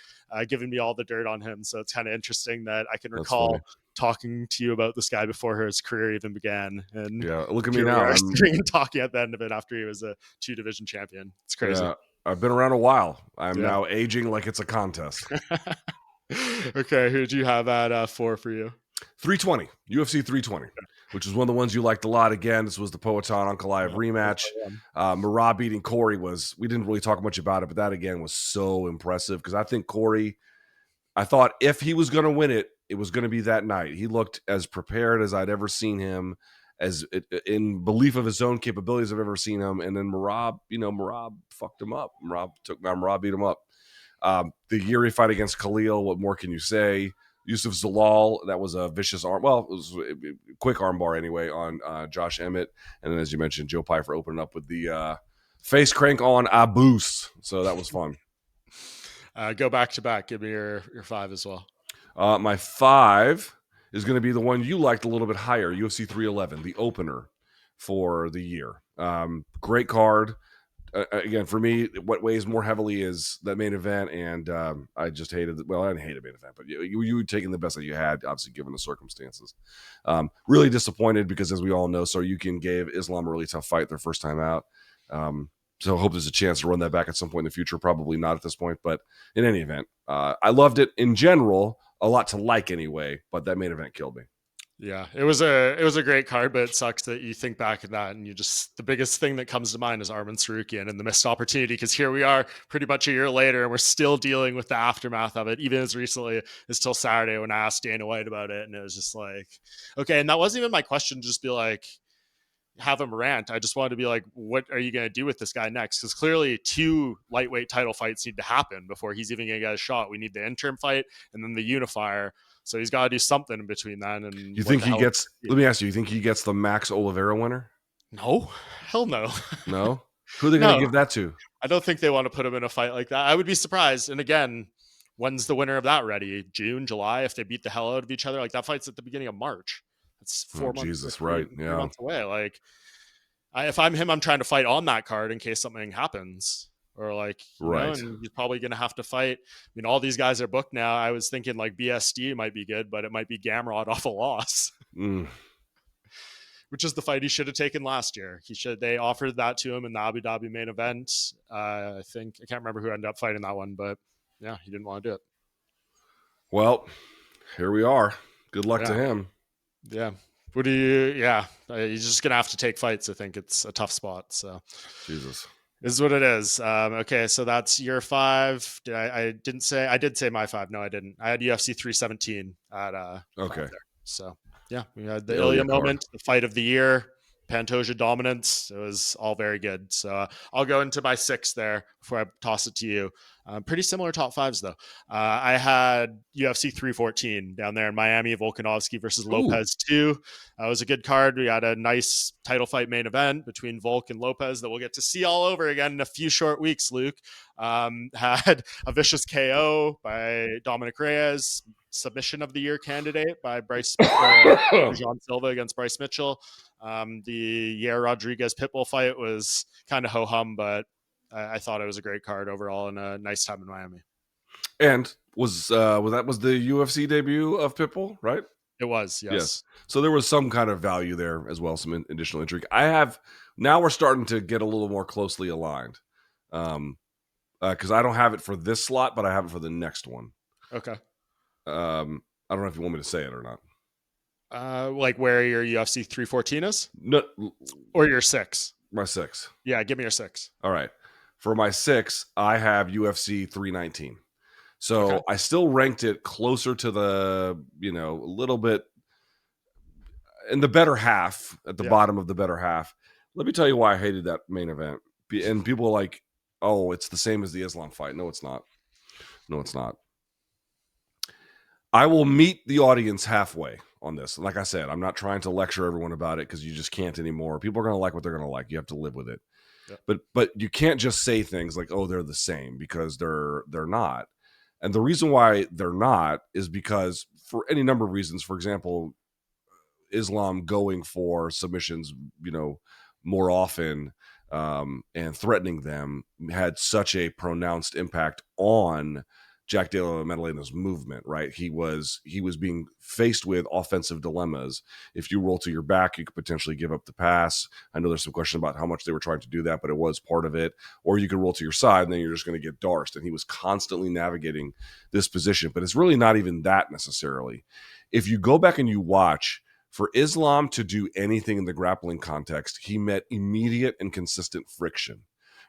giving me all the dirt on him. So it's kind of interesting that I can recall talking to you about this guy before his career even began. And yeah, look at me now. I'm talking at the end of it after he was a 2-division champion. It's crazy. Yeah, I've been around a while. I'm now aging like it's a contest. Okay, who do you have at 4 for you? 320, UFC 320, which is one of the ones you liked a lot. Again, this was the Poatan Ankalaev rematch. Merab beating Corey we didn't really talk much about it, but that again was so impressive because I think Corey, I thought if he was going to win it, it was going to be that night. He looked as prepared as I'd ever seen him, as in belief of his own capabilities I've ever seen him. And then Merab fucked him up. Merab beat him up. The Yuri fight against Khalil, what more can you say? Yusuf Zalal, that was a vicious arm. Well, it was a quick arm bar anyway on Josh Emmett. And then, as you mentioned, Joe Pyfer opening up with the face crank on Abus. So that was fun. Go back to back. Give me your 5 as well. My 5 is going to be the one you liked a little bit higher, UFC 311, the opener for the year. Great card. Again, for me, what weighs more heavily is that main event, and I just hated it. Well, I didn't hate the main event, but you were taking the best that you had, obviously, given the circumstances. Really disappointed because, as we all know, Tsarukyan gave Islam a really tough fight their first time out. So I hope there's a chance to run that back at some point in the future. Probably not at this point, but in any event, I loved it in general. A lot to like anyway, but that main event killed me. Yeah, it was a great card, but it sucks that you think back at that and the biggest thing that comes to mind is Arman Tsarukyan and the missed opportunity, because here we are pretty much a year later and we're still dealing with the aftermath of it, even as recently as till Saturday when I asked Dana White about it, and it was just like, okay, and that wasn't even my question, just be like, have him rant. I just wanted to be like, what are you going to do with this guy next? Because clearly 2 lightweight title fights need to happen before he's even going to get a shot. We need the interim fight and then the unifier. So he's got to do something in between then. And You think he gets, let me ask you think he gets the Max Oliveira winner? No, hell no. No? Who are they going to give that to? I don't think they want to put him in a fight like that. I would be surprised. And again, when's the winner of that ready? June, July? If they beat the hell out of each other, like that fight's at the beginning of March. It's 4 months. Jesus, right? Yeah, 3 months away. Like, if I'm him, I'm trying to fight on that card in case something happens, or like, right. And he's probably going to have to fight. I mean, all these guys are booked now. I was thinking like BSD might be good, but it might be Gamrot off a loss. Which is the fight he should have taken last year. They offered that to him in the Abu Dhabi main event. I can't remember who ended up fighting that one, but yeah, he didn't want to do it. Well, here we are. Good luck to him. Yeah. He's just going to have to take fights. I think it's a tough spot. So Jesus. This is what it is. Okay, so that's your 5. I did say my 5. No, I didn't. I had UFC 317 at okay. So yeah, we had the Ilya moment, the fight of the year, Pantoja dominance. It was all very good. So I'll go into my 6 there before I toss it to you. Pretty similar top 5s though. I had UFC 314 down there in Miami, Volkanovski versus Lopez 2. It was a good card. We had a nice title fight main event between Volk and Lopez that we'll get to see all over again in a few short weeks, Luke. Had a vicious KO by Dominic Reyes, submission of the year candidate by Jean Silva against Bryce Mitchell. The Yair Rodriguez Pitbull fight was kind of ho-hum, but I thought it was a great card overall and a nice time in Miami. And was the UFC debut of Pitbull, right? It was, yes. So there was some kind of value there as well, some additional intrigue. Now we're starting to get a little more closely aligned. Because I don't have it for this slot, but I have it for the next one. Okay. I don't know if you want me to say it or not. Like where your UFC 314 is? No, or your 6? My 6. Yeah, give me your 6. All right. For my 6, I have UFC 319. So I still ranked it closer to the, a little bit in the better half, at the bottom of the better half. Let me tell you why I hated that main event. And people are like, oh, it's the same as the Islam fight. No, it's not. I will meet the audience halfway on this. Like I said, I'm not trying to lecture everyone about it because you just can't anymore. People are going to like what they're going to like. You have to live with it. Yep. But you can't just say things like, oh, they're the same, because they're not. And the reason why they're not is because for any number of reasons. For example, Islam going for submissions, more often and threatening them had such a pronounced impact on Jack Della Maddalena's movement, right? He was being faced with offensive dilemmas. If you roll to your back, you could potentially give up the pass. I know there's some question about how much they were trying to do that, but it was part of it. Or you could roll to your side, and then you're just going to get darsed. And he was constantly navigating this position. But it's really not even that necessarily. If you go back and you watch, for Islam to do anything in the grappling context, he met immediate and consistent friction.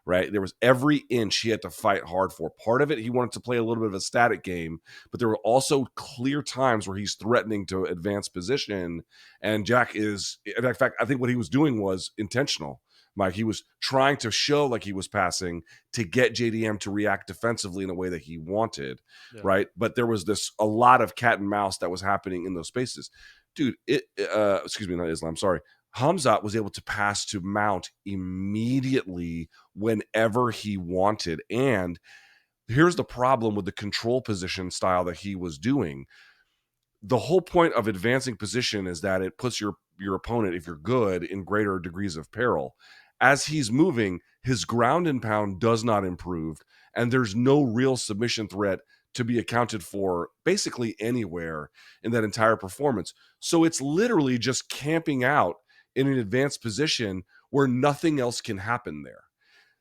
Right? There was every inch he had to fight hard for. Part of it, he wanted to play a little bit of a static game, but there were also clear times where he's threatening to advance position. And Jack is, in fact, I think what he was doing was intentional, Mike. He was trying to show like he was passing to get JDM to react defensively in a way that he wanted, right? But there was a lot of cat and mouse that was happening in those spaces. Dude, excuse me, not Islam, sorry. Khamzat was able to pass to Mount immediately whenever he wanted. And here's the problem with the control position style that he was doing. The whole point of advancing position is that it puts your opponent, if you're good, in greater degrees of peril. As he's moving, his ground and pound does not improve, and there's no real submission threat to be accounted for basically anywhere in that entire performance. So it's literally just camping out in an advanced position where nothing else can happen there.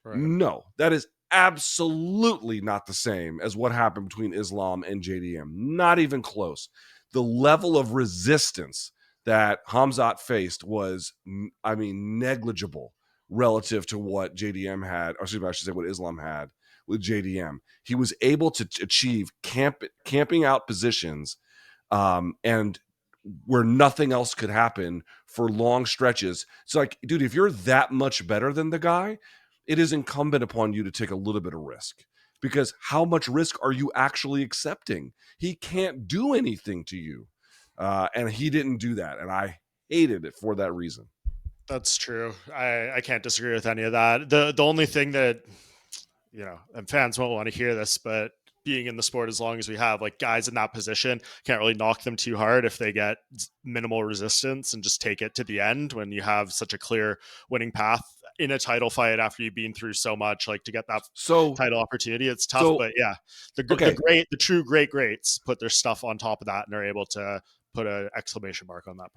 Right. No, that is absolutely not the same as what happened between Islam and JDM. Not even close. The level of resistance that Khamzat faced was, negligible relative to what JDM had, or excuse me, I should say what Islam had with JDM. He was able to achieve camping out positions and where nothing else could happen for long stretches. It's like, dude, if you're that much better than the guy, it is incumbent upon you to take a little bit of risk, because how much risk are you actually accepting? He can't do anything to you. And he didn't do that. And I hated it for that reason. That's true. I can't disagree with any of that. The only thing that, and fans won't want to hear this, but being in the sport as long as we have, like, guys in that position, can't really knock them too hard if they get minimal resistance and just take it to the end when you have such a clear winning path in a title fight after you've been through so much, like, to get that title opportunity. It's tough, but yeah, the true greats put their stuff on top of that and are able to put an exclamation mark on that.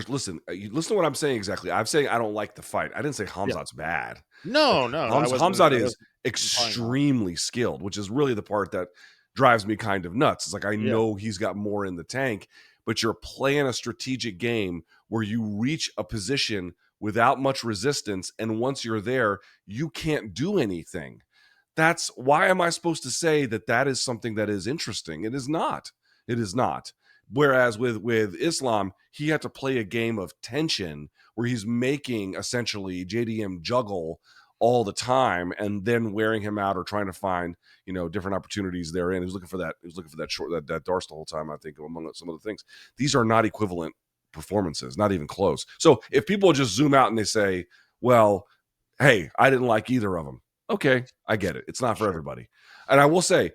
Listen to what I'm saying exactly. I'm saying I don't like the fight. I didn't say Khamzat's bad. No. Khamzat is extremely skilled, which is really the part that drives me kind of nuts. It's like, I know he's got more in the tank, but you're playing a strategic game where you reach a position without much resistance, and once you're there, you can't do anything. That's why am I supposed to say that is something that is interesting? It is not. It is not. Whereas with Islam, he had to play a game of tension where he's making essentially JDM juggle all the time and then wearing him out or trying to find, different opportunities therein. He was looking for that Darce the whole time, I think, among some of the things. These are not equivalent performances, not even close. So if people just zoom out and they say, well, hey, I didn't like either of them. Okay, I get it. It's not for everybody. And I will say,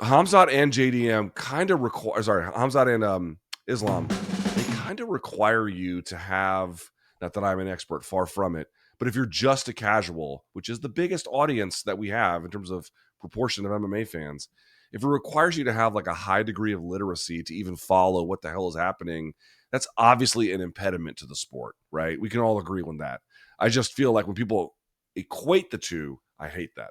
Khamzat and JDM kind of Khamzat and Islam, they kind of require you to have, not that I'm an expert, far from it, but if you're just a casual, which is the biggest audience that we have in terms of proportion of MMA fans, if it requires you to have like a high degree of literacy to even follow what the hell is happening, that's obviously an impediment to the sport, right? We can all agree on that. I just feel like when people equate the two, I hate that.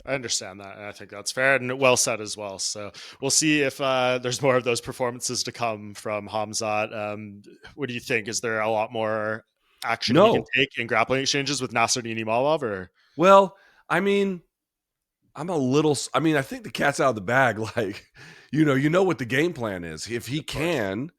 I understand that, and I think that's fair and well said as well. So we'll see if there's more of those performances to come from Khamzat. What do you think? Is there a lot more action he can take in grappling exchanges with Nassourdine Imavov? Or? Well, I mean, I think the cat's out of the bag. Like, you know what the game plan is. If he can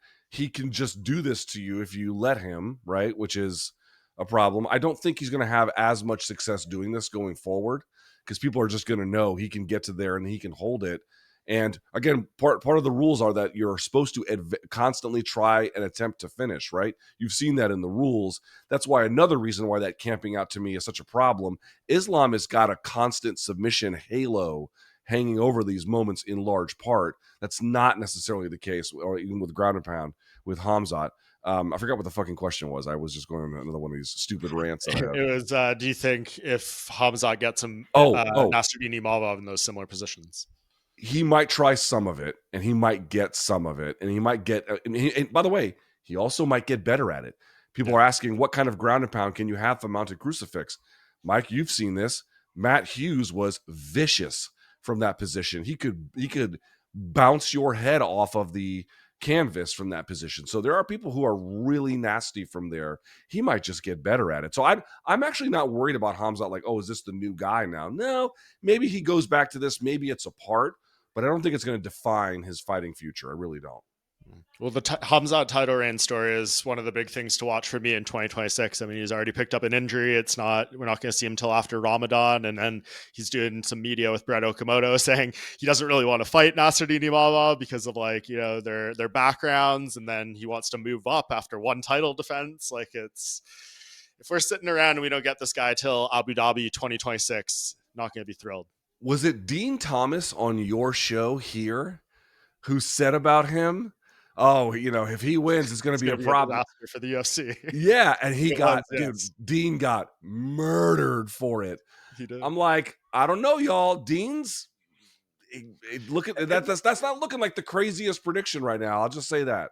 just do this to you if you let him, right? Which is a problem. I don't think he's going to have as much success doing this going forward, because people are just going to know he can get to there and he can hold it. And again, part of the rules are that you're supposed to constantly try and attempt to finish, right? You've seen that in the rules. That's why another reason why that camping out to me is such a problem. Islam has got a constant submission halo hanging over these moments in large part. That's not necessarily the case, or even with ground and pound with Khamzat. I forgot what the fucking question was. I was just going on another one of these stupid rants. That I have. It was, do you think if Khamzat gets him Nassourdine Imavov in those similar positions? He might try some of it, and he might get some of it, and he might get. And by the way, he also might get better at it. People are asking, what kind of ground and pound can you have from mounted crucifix? Mike, you've seen this. Matt Hughes was vicious from that position. He could bounce your head off of the canvas from that position. So there are people who are really nasty from there. He might just get better at it. So I'm actually not worried about Khamzat, like, oh, is this the new guy now? No, maybe he goes back to this. Maybe it's a part, but I don't think it's going to define his fighting future. I really don't. Well, the Khamzat title reign story is one of the big things to watch for me in 2026. I mean, he's already picked up an injury. We're not going to see him until after Ramadan. And then he's doing some media with Brett Okamoto saying he doesn't really want to fight Nassourdine Imavov because of their backgrounds. And then he wants to move up after one title defense. If we're sitting around and we don't get this guy till Abu Dhabi 2026, not going to be thrilled. Was it Dean Thomas on your show here who said about him, oh, if he wins, it's going to be a problem for the UFC. Yeah, and Dean got murdered for it. He did. I'm like, I don't know, y'all. Dean's look at that. That's not looking like the craziest prediction right now. I'll just say that.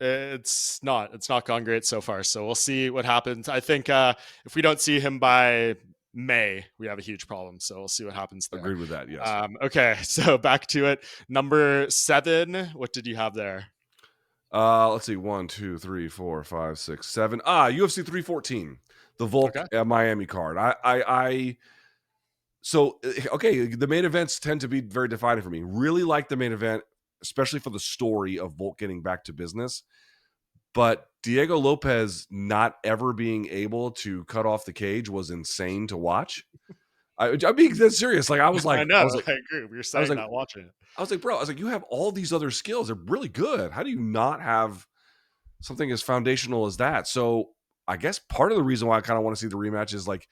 It's not gone great so far. So we'll see what happens. I think if we don't see him by May, we have a huge problem. So we'll see what happens there. Agreed with that. Yes. Okay. So back to it. Number 7. What did you have there? Let's see. 1, 2, 3, 4, 5, 6, 7. UFC 314, the Volk Miami card. So the main events tend to be very defining for me. Really like the main event, especially for the story of Volk getting back to business. but Diego Lopez not ever being able to cut off the cage was insane to watch. I'm being that serious. Like I was I like, know. I agree. We were I was saying like, that watching it. bro, you have all these other skills. They're really good. How do you not have something as foundational as that? So I guess part of the reason why I kind of want to see the rematch is like,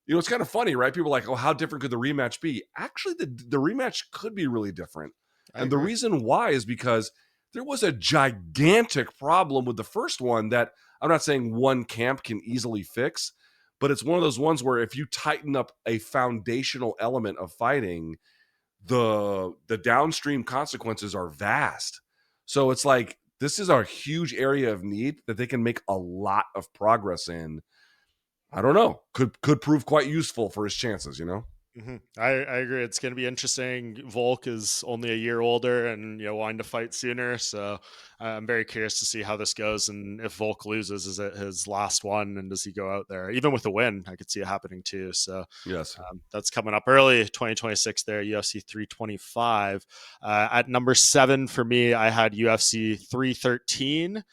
it's kind of funny, right? People are like, oh, how different could the rematch be? Actually, the rematch could be really different. I And the agree. reason why is because there was a gigantic problem with the first one that I'm not saying one camp can easily fix, but it's one of those ones where if you tighten up a foundational element of fighting, the downstream consequences are vast. So it's like this is a huge area of need that they can make a lot of progress in. I don't know. Could prove quite useful for his chances, I agree. It's going to be interesting. Volk is only a year older and wanting to fight sooner. So I'm very curious to see how this goes. And if Volk loses, is it his last one? And does he go out there? Even with a win, I could see it happening too. So Yes. that's coming up early 2026 there, UFC 325. At number 7 for me, I had UFC 313,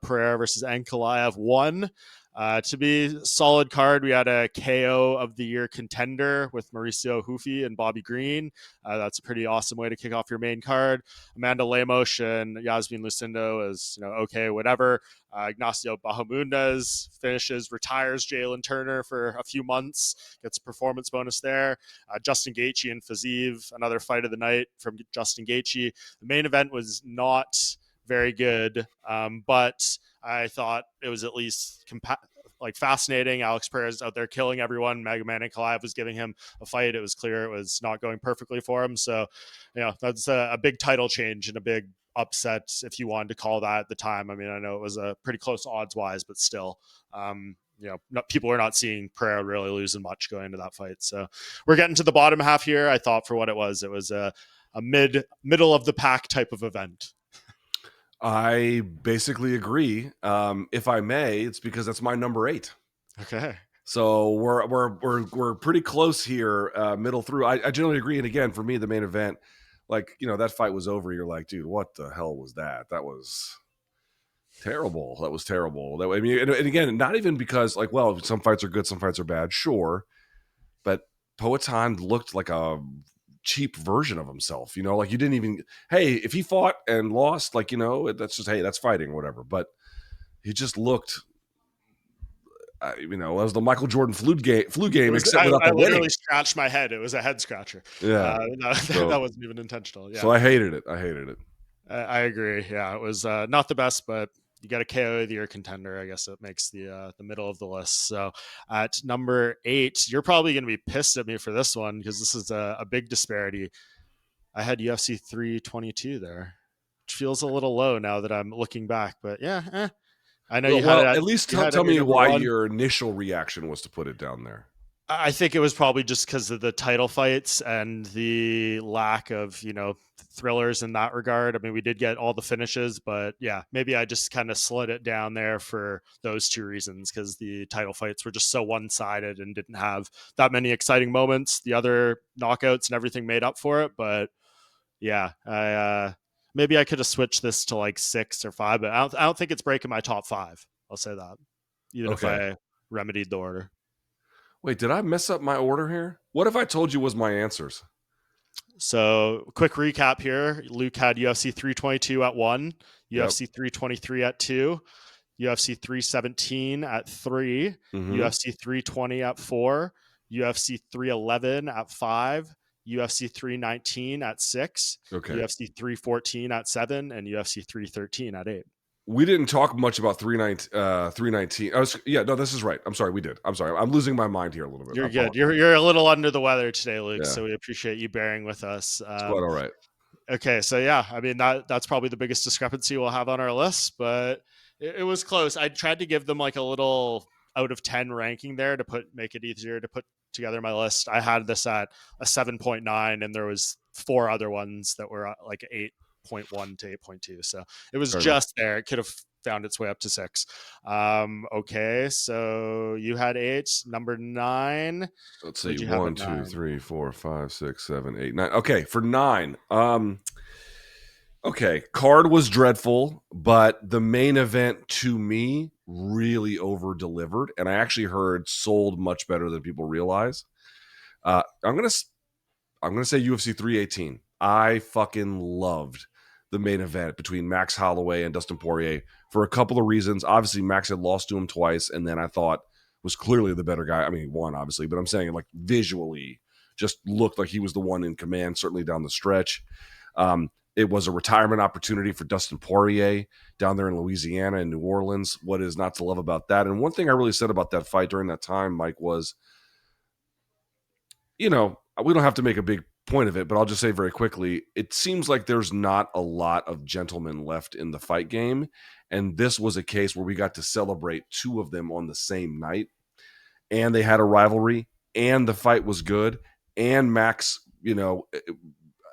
Pereira versus Ankalaev 1. To be solid card, we had a KO of the year contender with Mauricio Hufi and Bobby Green. That's a pretty awesome way to kick off your main card. Amanda Lemos and Yasmin Lucindo is okay, whatever. Ignacio Bahamundes finishes, retires Jalen Turner for a few months, gets a performance bonus there. Justin Gaethje and Fiziev, another fight of the night from Justin Gaethje. The main event was not very good, but I thought it was at least fascinating. Alex Perez out there killing everyone. Magomed Ankalaev was giving him a fight. It was clear it was not going perfectly for him. So, that's a big title change and a big upset, if you wanted to call that at the time. I mean, I know it was a pretty close odds wise, but still, people are not seeing Pereira really losing much going into that fight. So we're getting to the bottom half here. I thought for what it was a middle of the pack type of event. I basically agree. If I may, it's because that's my number 8. Okay. So we're pretty close here, middle through. I generally agree. And again, for me, the main event, that fight was over. You're like, dude, what the hell was that? That was terrible. That was terrible. I mean, and again, not even because some fights are good, some fights are bad, sure, but Poatan looked like a cheap version of himself. You didn't even. Hey, if he fought and lost, that's just that's fighting or whatever. But he just looked. It was the Michael Jordan flu game, except without I the literally winning. scratched my head. It was a head scratcher. Yeah, That wasn't even intentional. Yeah. So I hated it. I agree. Yeah, it was not the best, but you got a KO of the year contender. I guess it makes the middle of the list. So at number 8, you're probably going to be pissed at me for this one because this is a big disparity. I had UFC 322 there, which feels a little low now that I'm looking back. But yeah, I know you had it. At least You had it tell at your me number why 1. your initial reaction was to put it down there. I think it was probably just because of the title fights and the lack of, thrillers in that regard. I mean, we did get all the finishes, but yeah, maybe I just kind of slid it down there for those 2 reasons because the title fights were just so one-sided and didn't have that many exciting moments. The other knockouts and everything made up for it, but yeah, maybe I could have switched this to like 6 or 5, but I don't think it's breaking my top 5. I'll say that, even if Okay. I remedied the order. Wait, did I mess up my order here? What if I told you was my answers? So, quick recap here. Luke had UFC 322 at 1, UFC 323 at 2, UFC 317 at 3, UFC 320 at 4, UFC 311 at 5, UFC 319 at 6, UFC 314 at 7, and UFC 313 at 8. We didn't talk much about 319. No, this is right. I'm sorry, we did. I'm sorry. I'm losing my mind here a little bit. You're good. You're a little under the weather today, Luke, so we appreciate you bearing with us. It's quite all right. Okay, so yeah, I mean that's probably the biggest discrepancy we'll have on our list, but it was close. I tried to give them like a little out of 10 ranking there to make it easier to put together my list. I had this at a 7.9, and there was 4 other ones that were like 8.1 to 8.2. So it was just there. It could have found its way up to 6. Okay, so you had 8. Number 9. Let's see. 1, 2, 3, 4, 5, 6, 7, 8, 9. Okay, for 9. Okay, card was dreadful, but the main event to me really over delivered, and I actually heard sold much better than people realize. I'm gonna say UFC 318. I fucking loved the main event between Max Holloway and Dustin Poirier for a couple of reasons. Obviously, Max had lost to him twice, and then I thought was clearly the better guy. I mean, one obviously, but I'm saying like visually, just looked like he was the one in command, certainly down the stretch. It was a retirement opportunity for Dustin Poirier down there in Louisiana and New Orleans. What is not to love about that? And one thing I really said about that fight during that time, Mike, was, we don't have to make a big point of it, but I'll just say very quickly, it seems like there's not a lot of gentlemen left in the fight game. And this was a case where we got to celebrate two of them on the same night. And they had a rivalry, and the fight was good. And Max,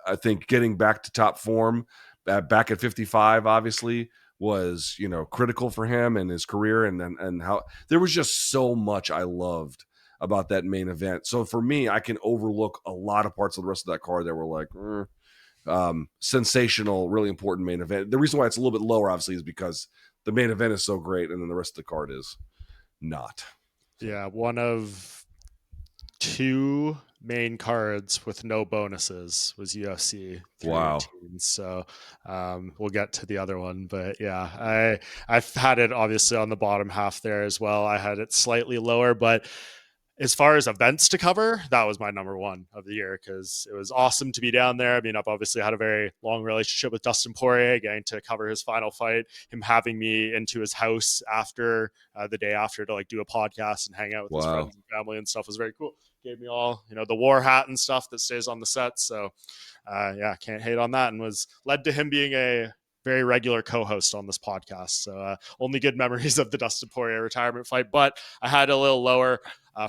I think getting back to top form back at 55, obviously, was, critical for him and his career. And how there was just so much I loved about that main event. So for me, I can overlook a lot of parts of the rest of that card that were like sensational, really important main event. The reason why it's a little bit lower, obviously, is because the main event is so great, and then the rest of the card is not. Yeah, one of two main cards with no bonuses was UFC 318. Wow. So we'll get to the other one, but yeah, I've had it obviously on the bottom half there as well. I had it slightly lower, but as far as events to cover, that was my number one of the year because it was awesome to be down there. I mean, I've obviously had a very long relationship with Dustin Poirier, getting to cover his final fight, him having me into his house after the day after to like do a podcast and hang out with his friends and family and stuff was very cool. Gave me all, the war hat and stuff that stays on the set. So can't hate on that, and was led to him being a very regular co-host on this podcast. So only good memories of the Dustin Poirier retirement fight, but I had a little lower.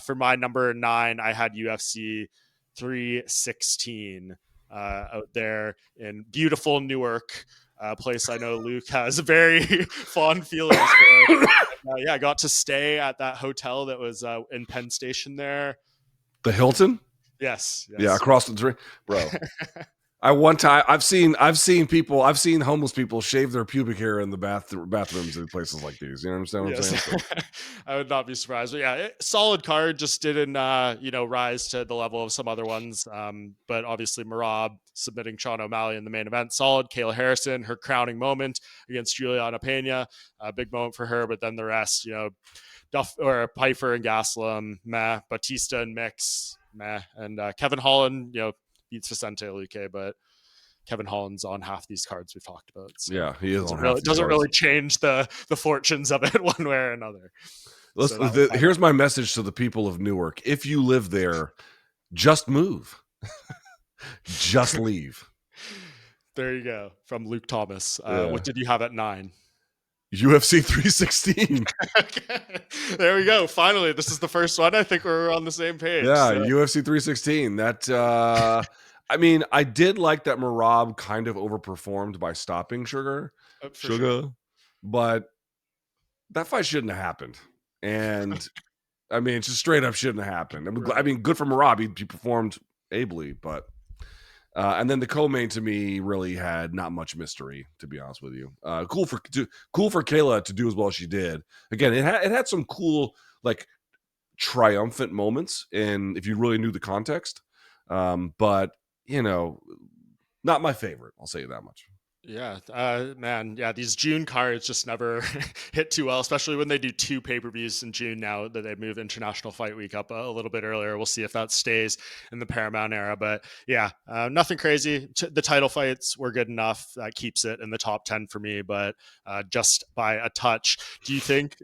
For my number 9, I had UFC 316 out there in beautiful Newark, a place I know Luke has very fond feelings for. I got to stay at that hotel that was in Penn Station there. The Hilton? Yes. Yeah, across the street, bro. I've seen homeless people shave their pubic hair in the bathrooms in places like these. You understand what I'm saying? So. I would not be surprised. But yeah, solid card, just didn't rise to the level of some other ones. But obviously Merab submitting Sean O'Malley in the main event, solid. Kayla Harrison, her crowning moment against Juliana Pena, a big moment for her. But then the rest, Pfeiffer and Gaslam, meh. Batista and Mix, meh. And Kevin Holland, beats Vicente Luque, but Kevin Holland's on half these cards we've talked about. So yeah, he is. It doesn't really change the fortunes of it one way or another. Here's my message to the people of Newark: if you live there, just move, just leave. There you go, from Luke Thomas. What did you have at 9? UFC 316. Okay. There we go. Finally, this is the first one. I think we're on the same page. Yeah, so. UFC 316. That I mean, I did like that Merab kind of overperformed by stopping Sugar, sure. But that fight shouldn't have happened. And I mean, it just straight up shouldn't have happened. I mean, good for Merab. He performed ably, but and then the co-main to me really had not much mystery, to be honest with you. Cool for Kayla to do as well as she did. Again, it had some cool like triumphant moments, and if you really knew the context, but not my favorite. I'll say that much. Yeah, man. Yeah, these June cards just never hit too well, especially when they do 2 pay-per-views in June now that they move International Fight Week up a little bit earlier. We'll see if that stays in the Paramount era. But yeah, nothing crazy. The title fights were good enough. That keeps it in the top 10 for me, but just by a touch. Do you think,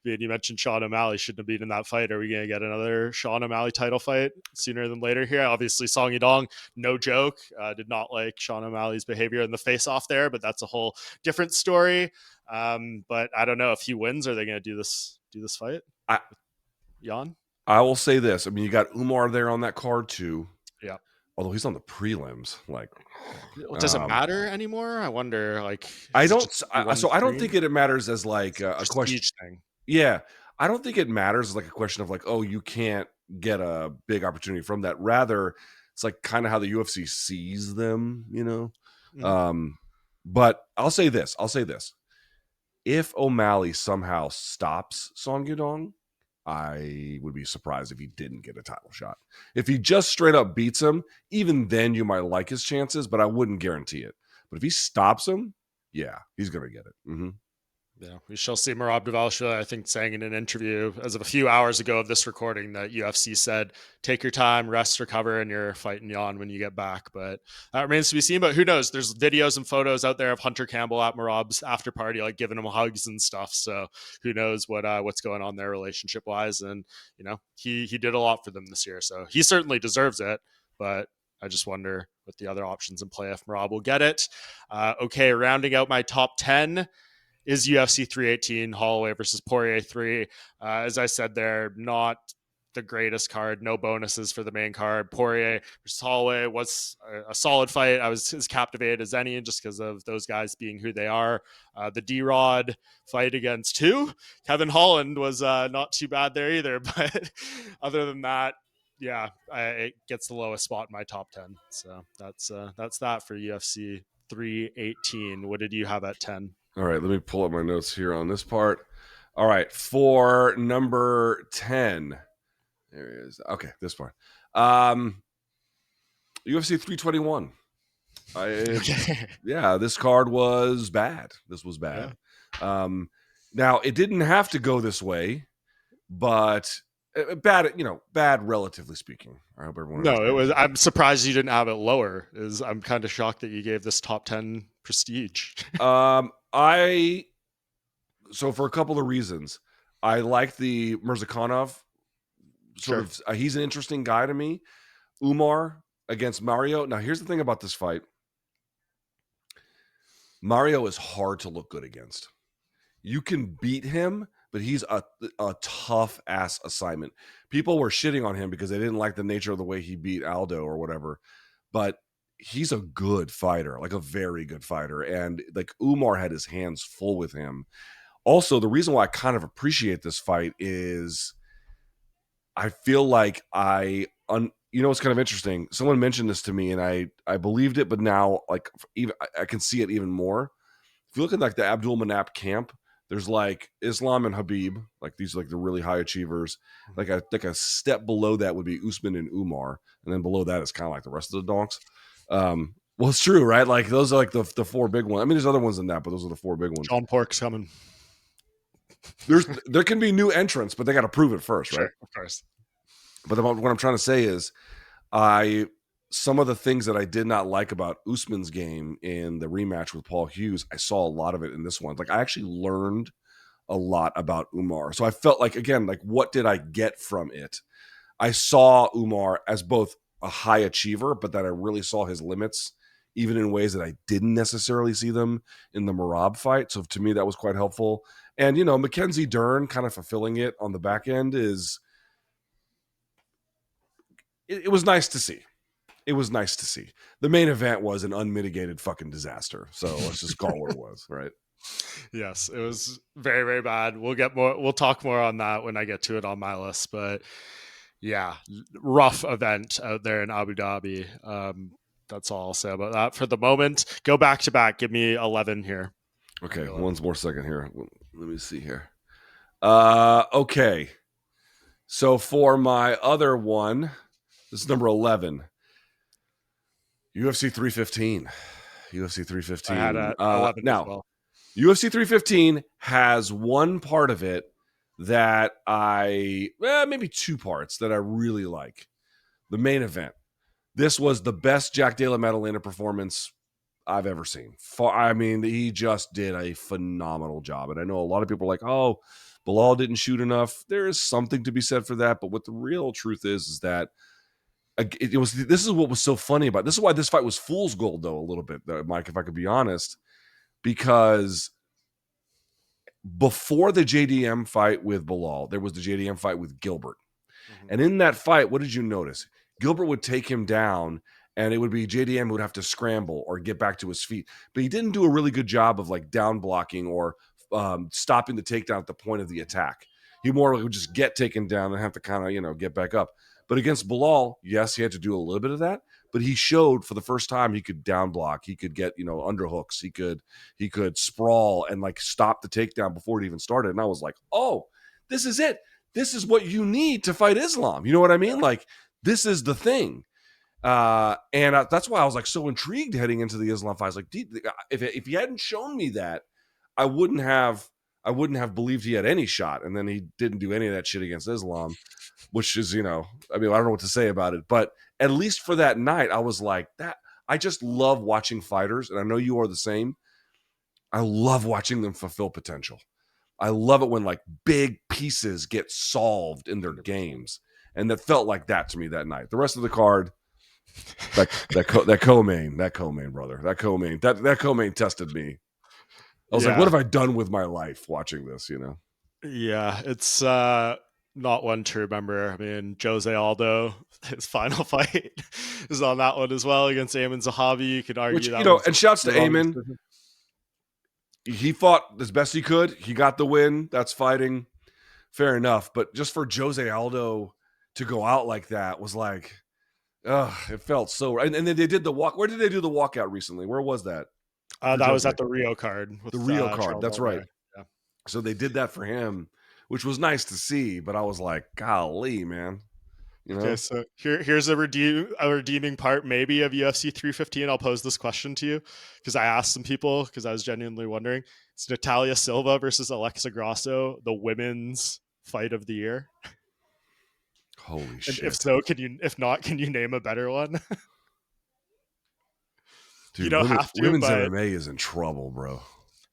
you mentioned Sean O'Malley shouldn't have been in that fight. Are we going to get another Sean O'Malley title fight sooner than later here? Obviously, Song Yadong, no joke, did not like Sean O'Malley's behavior in the face-off there, but that's a whole different story. But I don't know if he wins, are they going to do this fight? Jan? I will say this. I mean, you got Umar there on that card too. Yeah. Although he's on the prelims, does it matter anymore? I wonder. I don't think it matters as like a question thing. Yeah, I don't think it matters as like a question of like, oh, you can't get a big opportunity from that. Rather, it's like kind of how the UFC sees them, Mm-hmm. But I'll say this. If O'Malley somehow stops Song Yudong, I would be surprised if he didn't get a title shot. If he just straight up beats him, even then you might like his chances, but I wouldn't guarantee it. But if he stops him, yeah, he's going to get it. Mm-hmm. Yeah, we shall see. Merab Dvalishvili, I think, saying in an interview as of a few hours ago of this recording that UFC said, take your time, rest, recover, and you're fighting on when you get back. But that remains to be seen. But who knows? There's videos and photos out there of Hunter Campbell at Merab's after party, like giving him hugs and stuff. So who knows what's going on there relationship wise? And he did a lot for them this year, so he certainly deserves it. But I just wonder with the other options in play if Merab will get it. Okay, rounding out my top 10. Is UFC 318 Holloway versus Poirier 3. As I said there, not the greatest card, no bonuses for the main card. Poirier versus Holloway was a solid fight. I was as captivated as any just because of those guys being who they are. The D-Rod fight against Kevin Holland was not too bad there either. But other than that, yeah, it gets the lowest spot in my top 10. So that's that for UFC 318. What did you have at 10? All right, let me pull up my notes here on this part. All right, for number 10, there it is. Okay, this part. UFC 321. Yeah, this card was bad. This was bad. Yeah. Now, it didn't have to go this way, but bad, bad relatively speaking. I hope everyone. No, it was. I'm surprised you didn't have it lower. I'm kind of shocked that you gave this top 10 prestige. So for a couple of reasons, I like the Mirzakhanov he's an interesting guy to me. Umar against Mario. Now, here's the thing about this fight. Mario is hard to look good against. You can beat him, but he's a tough ass assignment. People were shitting on him because they didn't like the nature of the way he beat Aldo or whatever, but he's a good fighter, like a very good fighter. And like Umar had his hands full with him. Also, the reason why I kind of appreciate this fight is I feel like it's kind of interesting. Someone mentioned this to me and I believed it, but now like even I can see it even more. If you look at like the Abdul Manap camp, there's like Islam and Habib, like these like the really high achievers. Like a step below that would be Usman and Umar, and then below that is kind of like the rest of the donks. Well, it's true, right? Like those are like the four big ones. I mean, there's other ones than that, but those are the four big ones. John Pork's coming. There can be new entrants, but they got to prove it first, right? Sure, of course. But what I'm trying to say is, some of the things that I did not like about Usman's game in the rematch with Paul Hughes, I saw a lot of it in this one. Like I actually learned a lot about Umar. So I felt like, again, like what did I get from it? I saw Umar as both a high achiever, but that I really saw his limits, even in ways that I didn't necessarily see them in the Merab fight. So to me, that was quite helpful. And, Mackenzie Dern kind of fulfilling it on the back end it was nice to see. It was nice to see. The main event was an unmitigated fucking disaster. So let's just call it what it was, right? Yes, it was very, very bad. We'll talk more on that when I get to it on my list. But yeah, rough event out there in Abu Dhabi. That's all I'll say about that for the moment. Go back to back. Give me 11 here. Okay, one more second here. Let me see here. Okay. So for my other one, this is number 11. UFC 315. UFC 315. I had 11 now, as well. UFC 315 has one part of it that maybe two parts that I really like. The main event. This was the best Jack Della Maddalena performance I've ever seen. He just did a phenomenal job. And I know a lot of people are like, oh, Bilal didn't shoot enough. There is something to be said for that. But what the real truth is that this is what was so funny about it. This is why this fight was fool's gold, though, a little bit, Mike, if I could be honest, because before the JDM fight with Bilal, there was the JDM fight with Gilbert. Mm-hmm. And in that fight, what did you notice? Gilbert would take him down, and it would be JDM who would have to scramble or get back to his feet. But he didn't do a really good job of like down blocking or stopping the takedown at the point of the attack. He more would just get taken down and have to kind of, get back up. But against Bilal, yes, he had to do a little bit of that, but he showed for the first time he could down block, he could get, underhooks, he could sprawl and like stop the takedown before it even started. And I was like, oh, this is it. This is what you need to fight Islam. You know what I mean? Like, this is the thing. That's why I was like so intrigued heading into the Islam fight. I was like, if he hadn't shown me that, I wouldn't have believed he had any shot. And then he didn't do any of that shit against Islam, which is, I don't know what to say about it. But at least for that night, I was like, that. I just love watching fighters, and I know you are the same. I love watching them fulfill potential. I love it when like big pieces get solved in their games, and that felt like that to me that night. The rest of the card, that co-main, brother, that co-main tested me. I was like, what have I done with my life watching this? Yeah, it's not one to remember. I mean, Jose Aldo, his final fight is on that one as well against Ayman Zahabi. You could argue and shouts to Ayman. He fought as best he could. He got the win. That's fighting. Fair enough. But just for Jose Aldo to go out like that was like, it felt so right. And then they did the walk. Where did they do the walkout recently? Where was that? That was at the Rio card. The Rio card. Charles That's Oliveira. right. Yeah. So they did that for him, which was nice to see. But I was like, golly, man. Okay, so here's a redeeming part maybe of UFC 315. I'll pose this question to you because I asked some people because I was genuinely wondering. It's Natalia Silva versus Alexa Grasso, the women's fight of the year. Holy shit. If so, if not, can you name a better one? Dude, you don't have to. Women's MMA is in trouble, bro.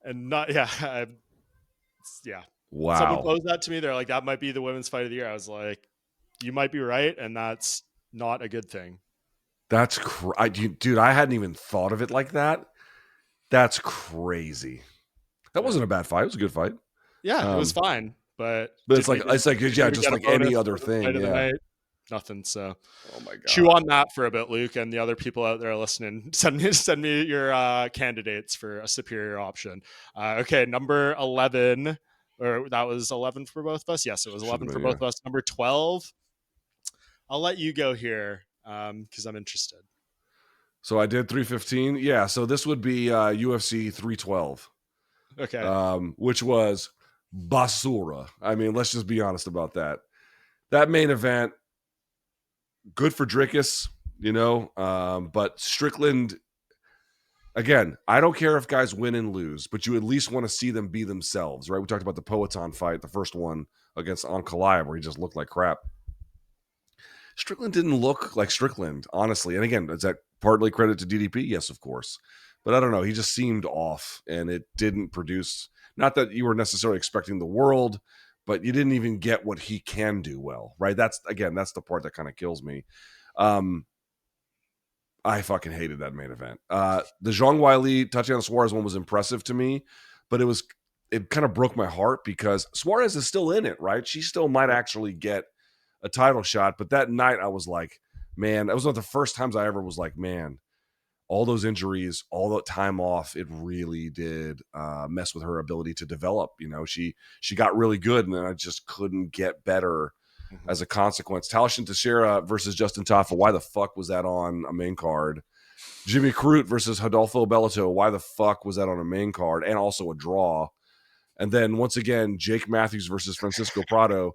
And not, yeah. Wow. Someone posed that to me. They're like, that might be the women's fight of the year. I was like, you might be right, and that's not a good thing. That's dude. I hadn't even thought of it like that. That's crazy. That wasn't a bad fight. It was a good fight. Yeah, it was fine, but it's like just like any other thing. Yeah. Nothing. So, oh my god, chew on that for a bit, Luke, and the other people out there listening. Send me your candidates for a superior option. Okay, number 11, or that was 11 for both of us. Yes, it was 11 for both of us. Number 12. I'll let you go here because I'm interested. So I did 315. Yeah. So this would be UFC 312. Okay. Which was basura. I mean, let's just be honest about that. That main event, good for Drickus, but Strickland, again, I don't care if guys win and lose, but you at least want to see them be themselves, right? We talked about the Poatan fight, the first one against Ankalaev, where he just looked like crap. Strickland didn't look like Strickland, honestly. And again, is that partly credit to DDP? Yes, of course. But I don't know. He just seemed off, and it didn't produce. Not that you were necessarily expecting the world, but you didn't even get what he can do well, right? That's the part that kind of kills me. I fucking hated that main event. The Zhang Weili, Tatiana Suarez one was impressive to me, but it kind of broke my heart because Suarez is still in it, right? She still might actually get a title shot. But that night I was like, man, that was one of the first times I ever was like, man, all those injuries, all that time off, it really did mess with her ability to develop. She got really good, and then I just couldn't get better as a consequence. Talashin Teixeira versus Justin Tafa. Why the fuck was that on a main card? Jimmy Crute versus Rodolfo Bellato. Why the fuck was that on a main card and also a draw? And then once again, Jake Matthews versus Francisco Prado.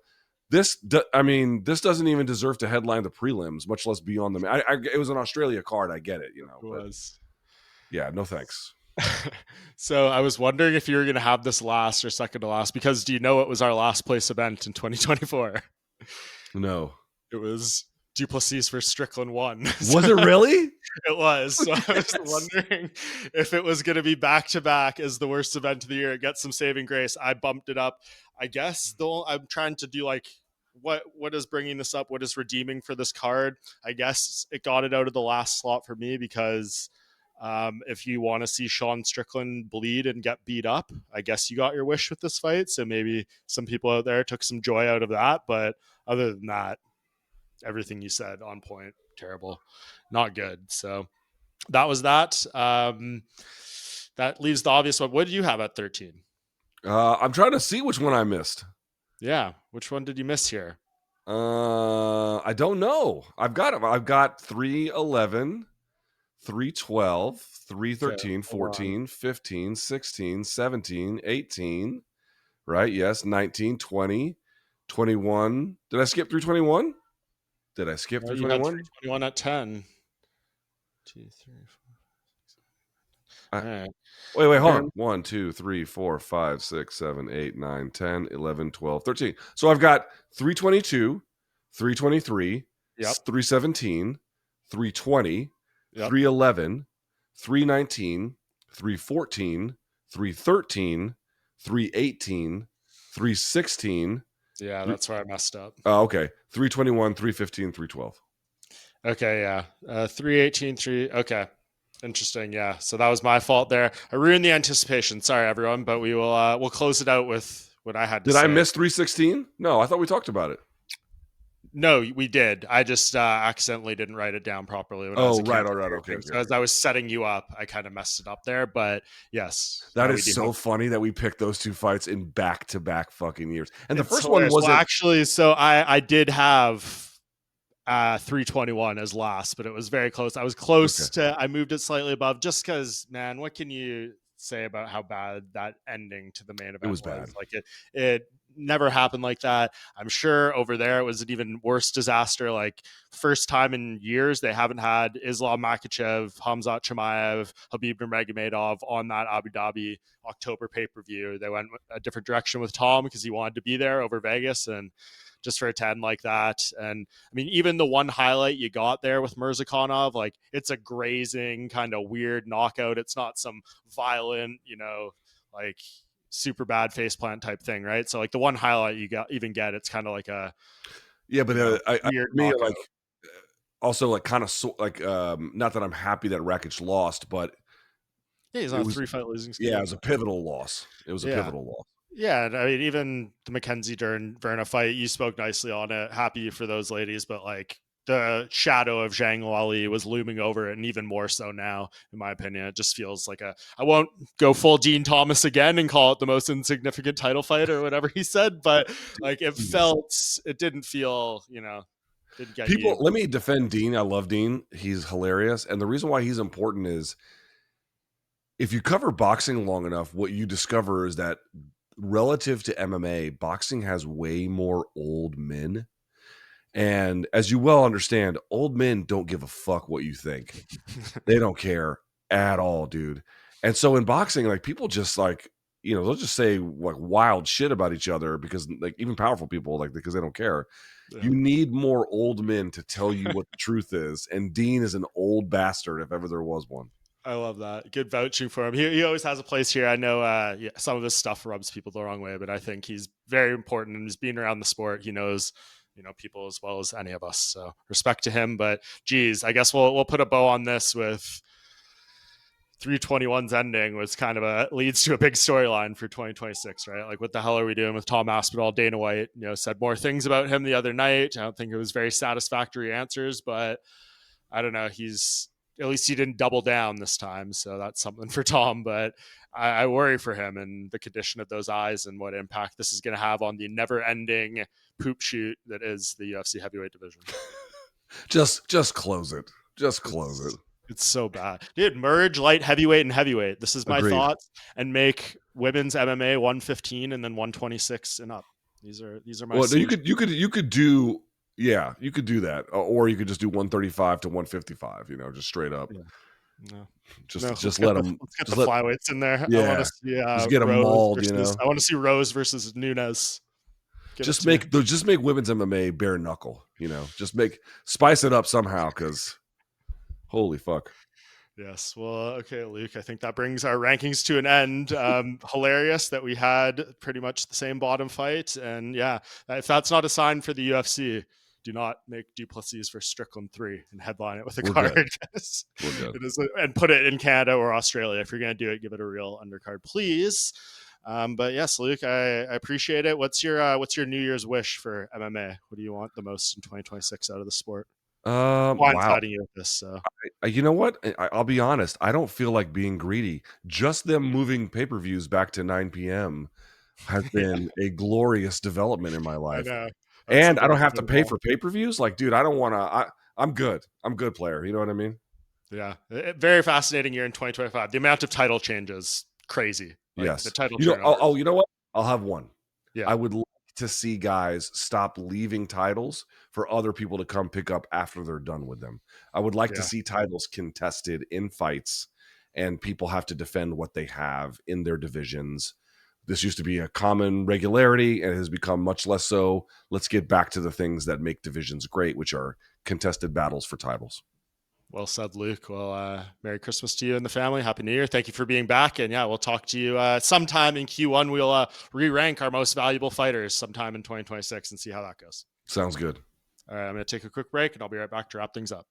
This doesn't even deserve to headline the prelims, much less be on the. It was an Australia card. I get it, It was. Yeah, no thanks. So I was wondering if you were going to have this last or second to last, because do you know it was our last place event in 2024? No. It was Duplessis versus Strickland 1. Was it really? It was. So I was wondering if it was going to be back-to-back as the worst event of the year. It gets some saving grace. I bumped it up. I guess though I'm trying to do like what is bringing this up? What is redeeming for this card? I guess it got it out of the last slot for me because if you want to see Sean Strickland bleed and get beat up, I guess you got your wish with this fight. So maybe some people out there took some joy out of that. But other than that, everything you said on point, terrible, not good. So that was that. That leaves the obvious one. What did you have at 13? I'm trying to see which one I missed. Yeah. Which one did you miss here? I don't know. I've got 311, 312, Okay, 313, hold on. 14, 15, 16, 17, 18. Right? Yes, 19, 20, 21. Did I skip 321? Did I skip You had 321? 321 at 10. 2, 3, 4. All right. Wait, hold Here, on. 1, 2, 3, 4, 5, 6, 7, 8, 9, 10, 11, 12, 13. So I've got 322, 323, yep, 317, 320, yep. 311, 319, 314, 313, 318, 316. Yeah, that's where I messed up. Oh, okay. 321, 315, 312. Okay, yeah. 318, 3. Okay. Interesting. Yeah. So that was my fault there. I ruined the anticipation. Sorry, everyone, but we'll close it out with what I had to Did I say. miss 316? No, I thought we talked about it. No, we did. I just accidentally didn't write it down properly when I was Oh, accounting right. for your Okay, thing. okay, So as okay. I was setting you up, I kind of messed it up there. But yes, That we is do so have. funny that we picked those two fights in back-to-back fucking years. And the It's first one hilarious. Well, wasn't actually, so I did have 321 as last, but it was very close. I was okay. close to. I moved it slightly above, just because, man, what can you say about how bad that ending to the main It event was bad. was? Like it never happened like that. I'm sure over there it was an even worse disaster. Like first time in years they haven't had Islam Makhachev, Khamzat Chimaev, Habib Nurmagomedov on that Abu Dhabi October pay-per-view. They went a different direction with Tom because he wanted to be there over Vegas, and just for a 10 like that. And I mean, even the one highlight you got there with Mirzakhanov, like it's a grazing kind of weird knockout. It's not some violent, like super bad faceplant type thing, right? So like the one highlight you get, it's kind of like a Yeah, but weird for me, knockout. like, also, like, kind of like, not that I'm happy that Rakic lost, but Yeah, he's it on a was, 3-fight losing yeah, it streak. was a pivotal loss. It was a Yeah. pivotal loss. Yeah, I mean, even the Mackenzie Verna fight, you spoke nicely on it. Happy for those ladies, but like the shadow of Zhang Wali was looming over it, and even more so now, in my opinion. It just feels like I won't go full Dean Thomas again and call it the most insignificant title fight or whatever he said, but like it didn't feel, didn't get People, you. let me defend Dean. I love Dean. He's hilarious. And the reason why he's important is if you cover boxing long enough, what you discover is that relative to MMA, boxing has way more old men. And as you well understand, old men don't give a fuck what you think. They don't care at all, dude. And so in boxing, like people just like, they'll just say like wild shit about each other because like even powerful people, like because they don't care. Yeah. You need more old men to tell you what the truth is. And Dean is an old bastard if ever there was one. I love that. Good vouching for him. He always has a place here. I know some of his stuff rubs people the wrong way, but I think he's very important, and he's being around the sport. He knows, people as well as any of us. So respect to him. But geez, I guess we'll put a bow on this with 321's ending was kind of leads to a big storyline for 2026, right? Like, what the hell are we doing with Tom Aspinall? Dana White, said more things about him the other night. I don't think it was very satisfactory answers, but I don't know. At least he didn't double down this time, so that's something for Tom. But I worry for him and the condition of those eyes and what impact this is going to have on the never-ending poop shoot that is the UFC heavyweight division. Just close it. Just close it. It's so bad, dude. Merge light heavyweight and heavyweight. This is my Agreed. thoughts, and make women's MMA 115 and then 126 and up. These are my. Well, you could do, yeah, you could do that, or you could just do 135 to 155. Just straight up. Yeah. No, Just let them. let's get the Just let. flyweights in there. I want Yeah. to see Just get them Rose mauled. versus. I want to see Rose versus Nunes. Just make women's MMA bare knuckle. Just spice it up somehow, because holy fuck. Yes. Well, okay, Luke. I think that brings our rankings to an end. Hilarious that we had pretty much the same bottom fight, and yeah, if that's not a sign for the UFC, do not make Duplessis for Strickland 3 and headline it with a We're card. good. We're good. It is, and put it in Canada or Australia. If you're going to do it, give it a real undercard, please. But yes, Luke, I appreciate it. What's your New Year's wish for MMA? What do you want the most in 2026 out of the sport? Wow. Blindsiding you with this. So. You know what? I'll be honest. I don't feel like being greedy. Just them moving pay-per-views back to 9 p.m. has been a glorious development in my I life. know. And I don't have to pay for pay-per-views. Like, dude, I don't want to. I'm good. I'm good player. You know what I mean? Yeah. Very fascinating year in 2025. The amount of title changes, crazy. Like, yes. The title you know what? I'll have one. Yeah. I would like to see guys stop leaving titles for other people to come pick up after they're done with them. I would like to see titles contested in fights and people have to defend what they have in their divisions. This used to be a common regularity and it has become much less so. Let's get back to the things that make divisions great, which are contested battles for titles. Well said, Luke. Well, Merry Christmas to you and the family. Happy New Year. Thank you for being back. And yeah, we'll talk to you sometime in Q1. We'll re-rank our most valuable fighters sometime in 2026 and see how that goes. Sounds good. All right, I'm going to take a quick break and I'll be right back to wrap things up.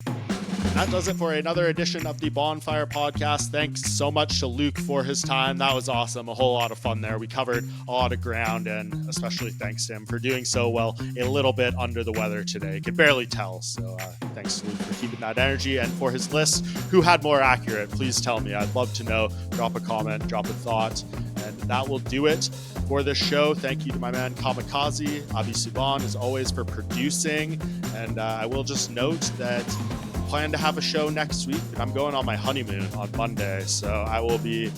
That does it for another edition of the Bohnfire podcast. Thanks so much to Luke for his time. That was awesome. A whole lot of fun there. We covered a lot of ground, and especially thanks to him for doing so well. A little bit under the weather today. Could barely tell. So thanks to Luke for keeping that energy. And for his list, who had more accurate? Please tell me. I'd love to know. Drop a comment, drop a thought. And that will do it for this show. Thank you to my man Kamikaze, Abi Subban, as always, for producing. And I will just note that plan to have a show next week, but I'm going on my honeymoon on Monday, so I will be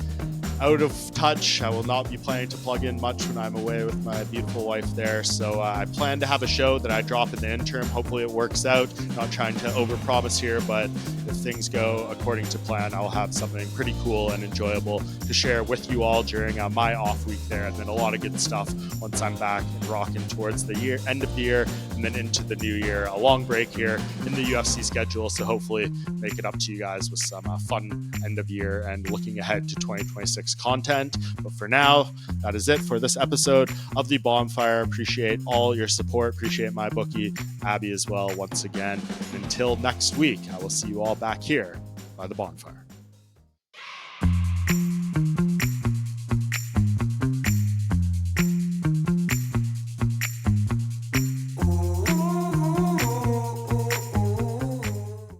out of touch. I will not be planning to plug in much when I'm away with my beautiful wife there. So I plan to have a show that I drop in the interim. Hopefully it works out. Not trying to overpromise here, but if things go according to plan, I'll have something pretty cool and enjoyable to share with you all during my off week there. And then a lot of good stuff once I'm back and rocking towards the end of the year and then into the new year. A long break here in the UFC schedule. So hopefully make it up to you guys with some fun end of year and looking ahead to 2026 content. But for now, that is it for this episode of the Bohnfire. Appreciate all your support. Appreciate my bookie, Abby, as well, once again. And until next week, I will see you all back here by the Bohnfire.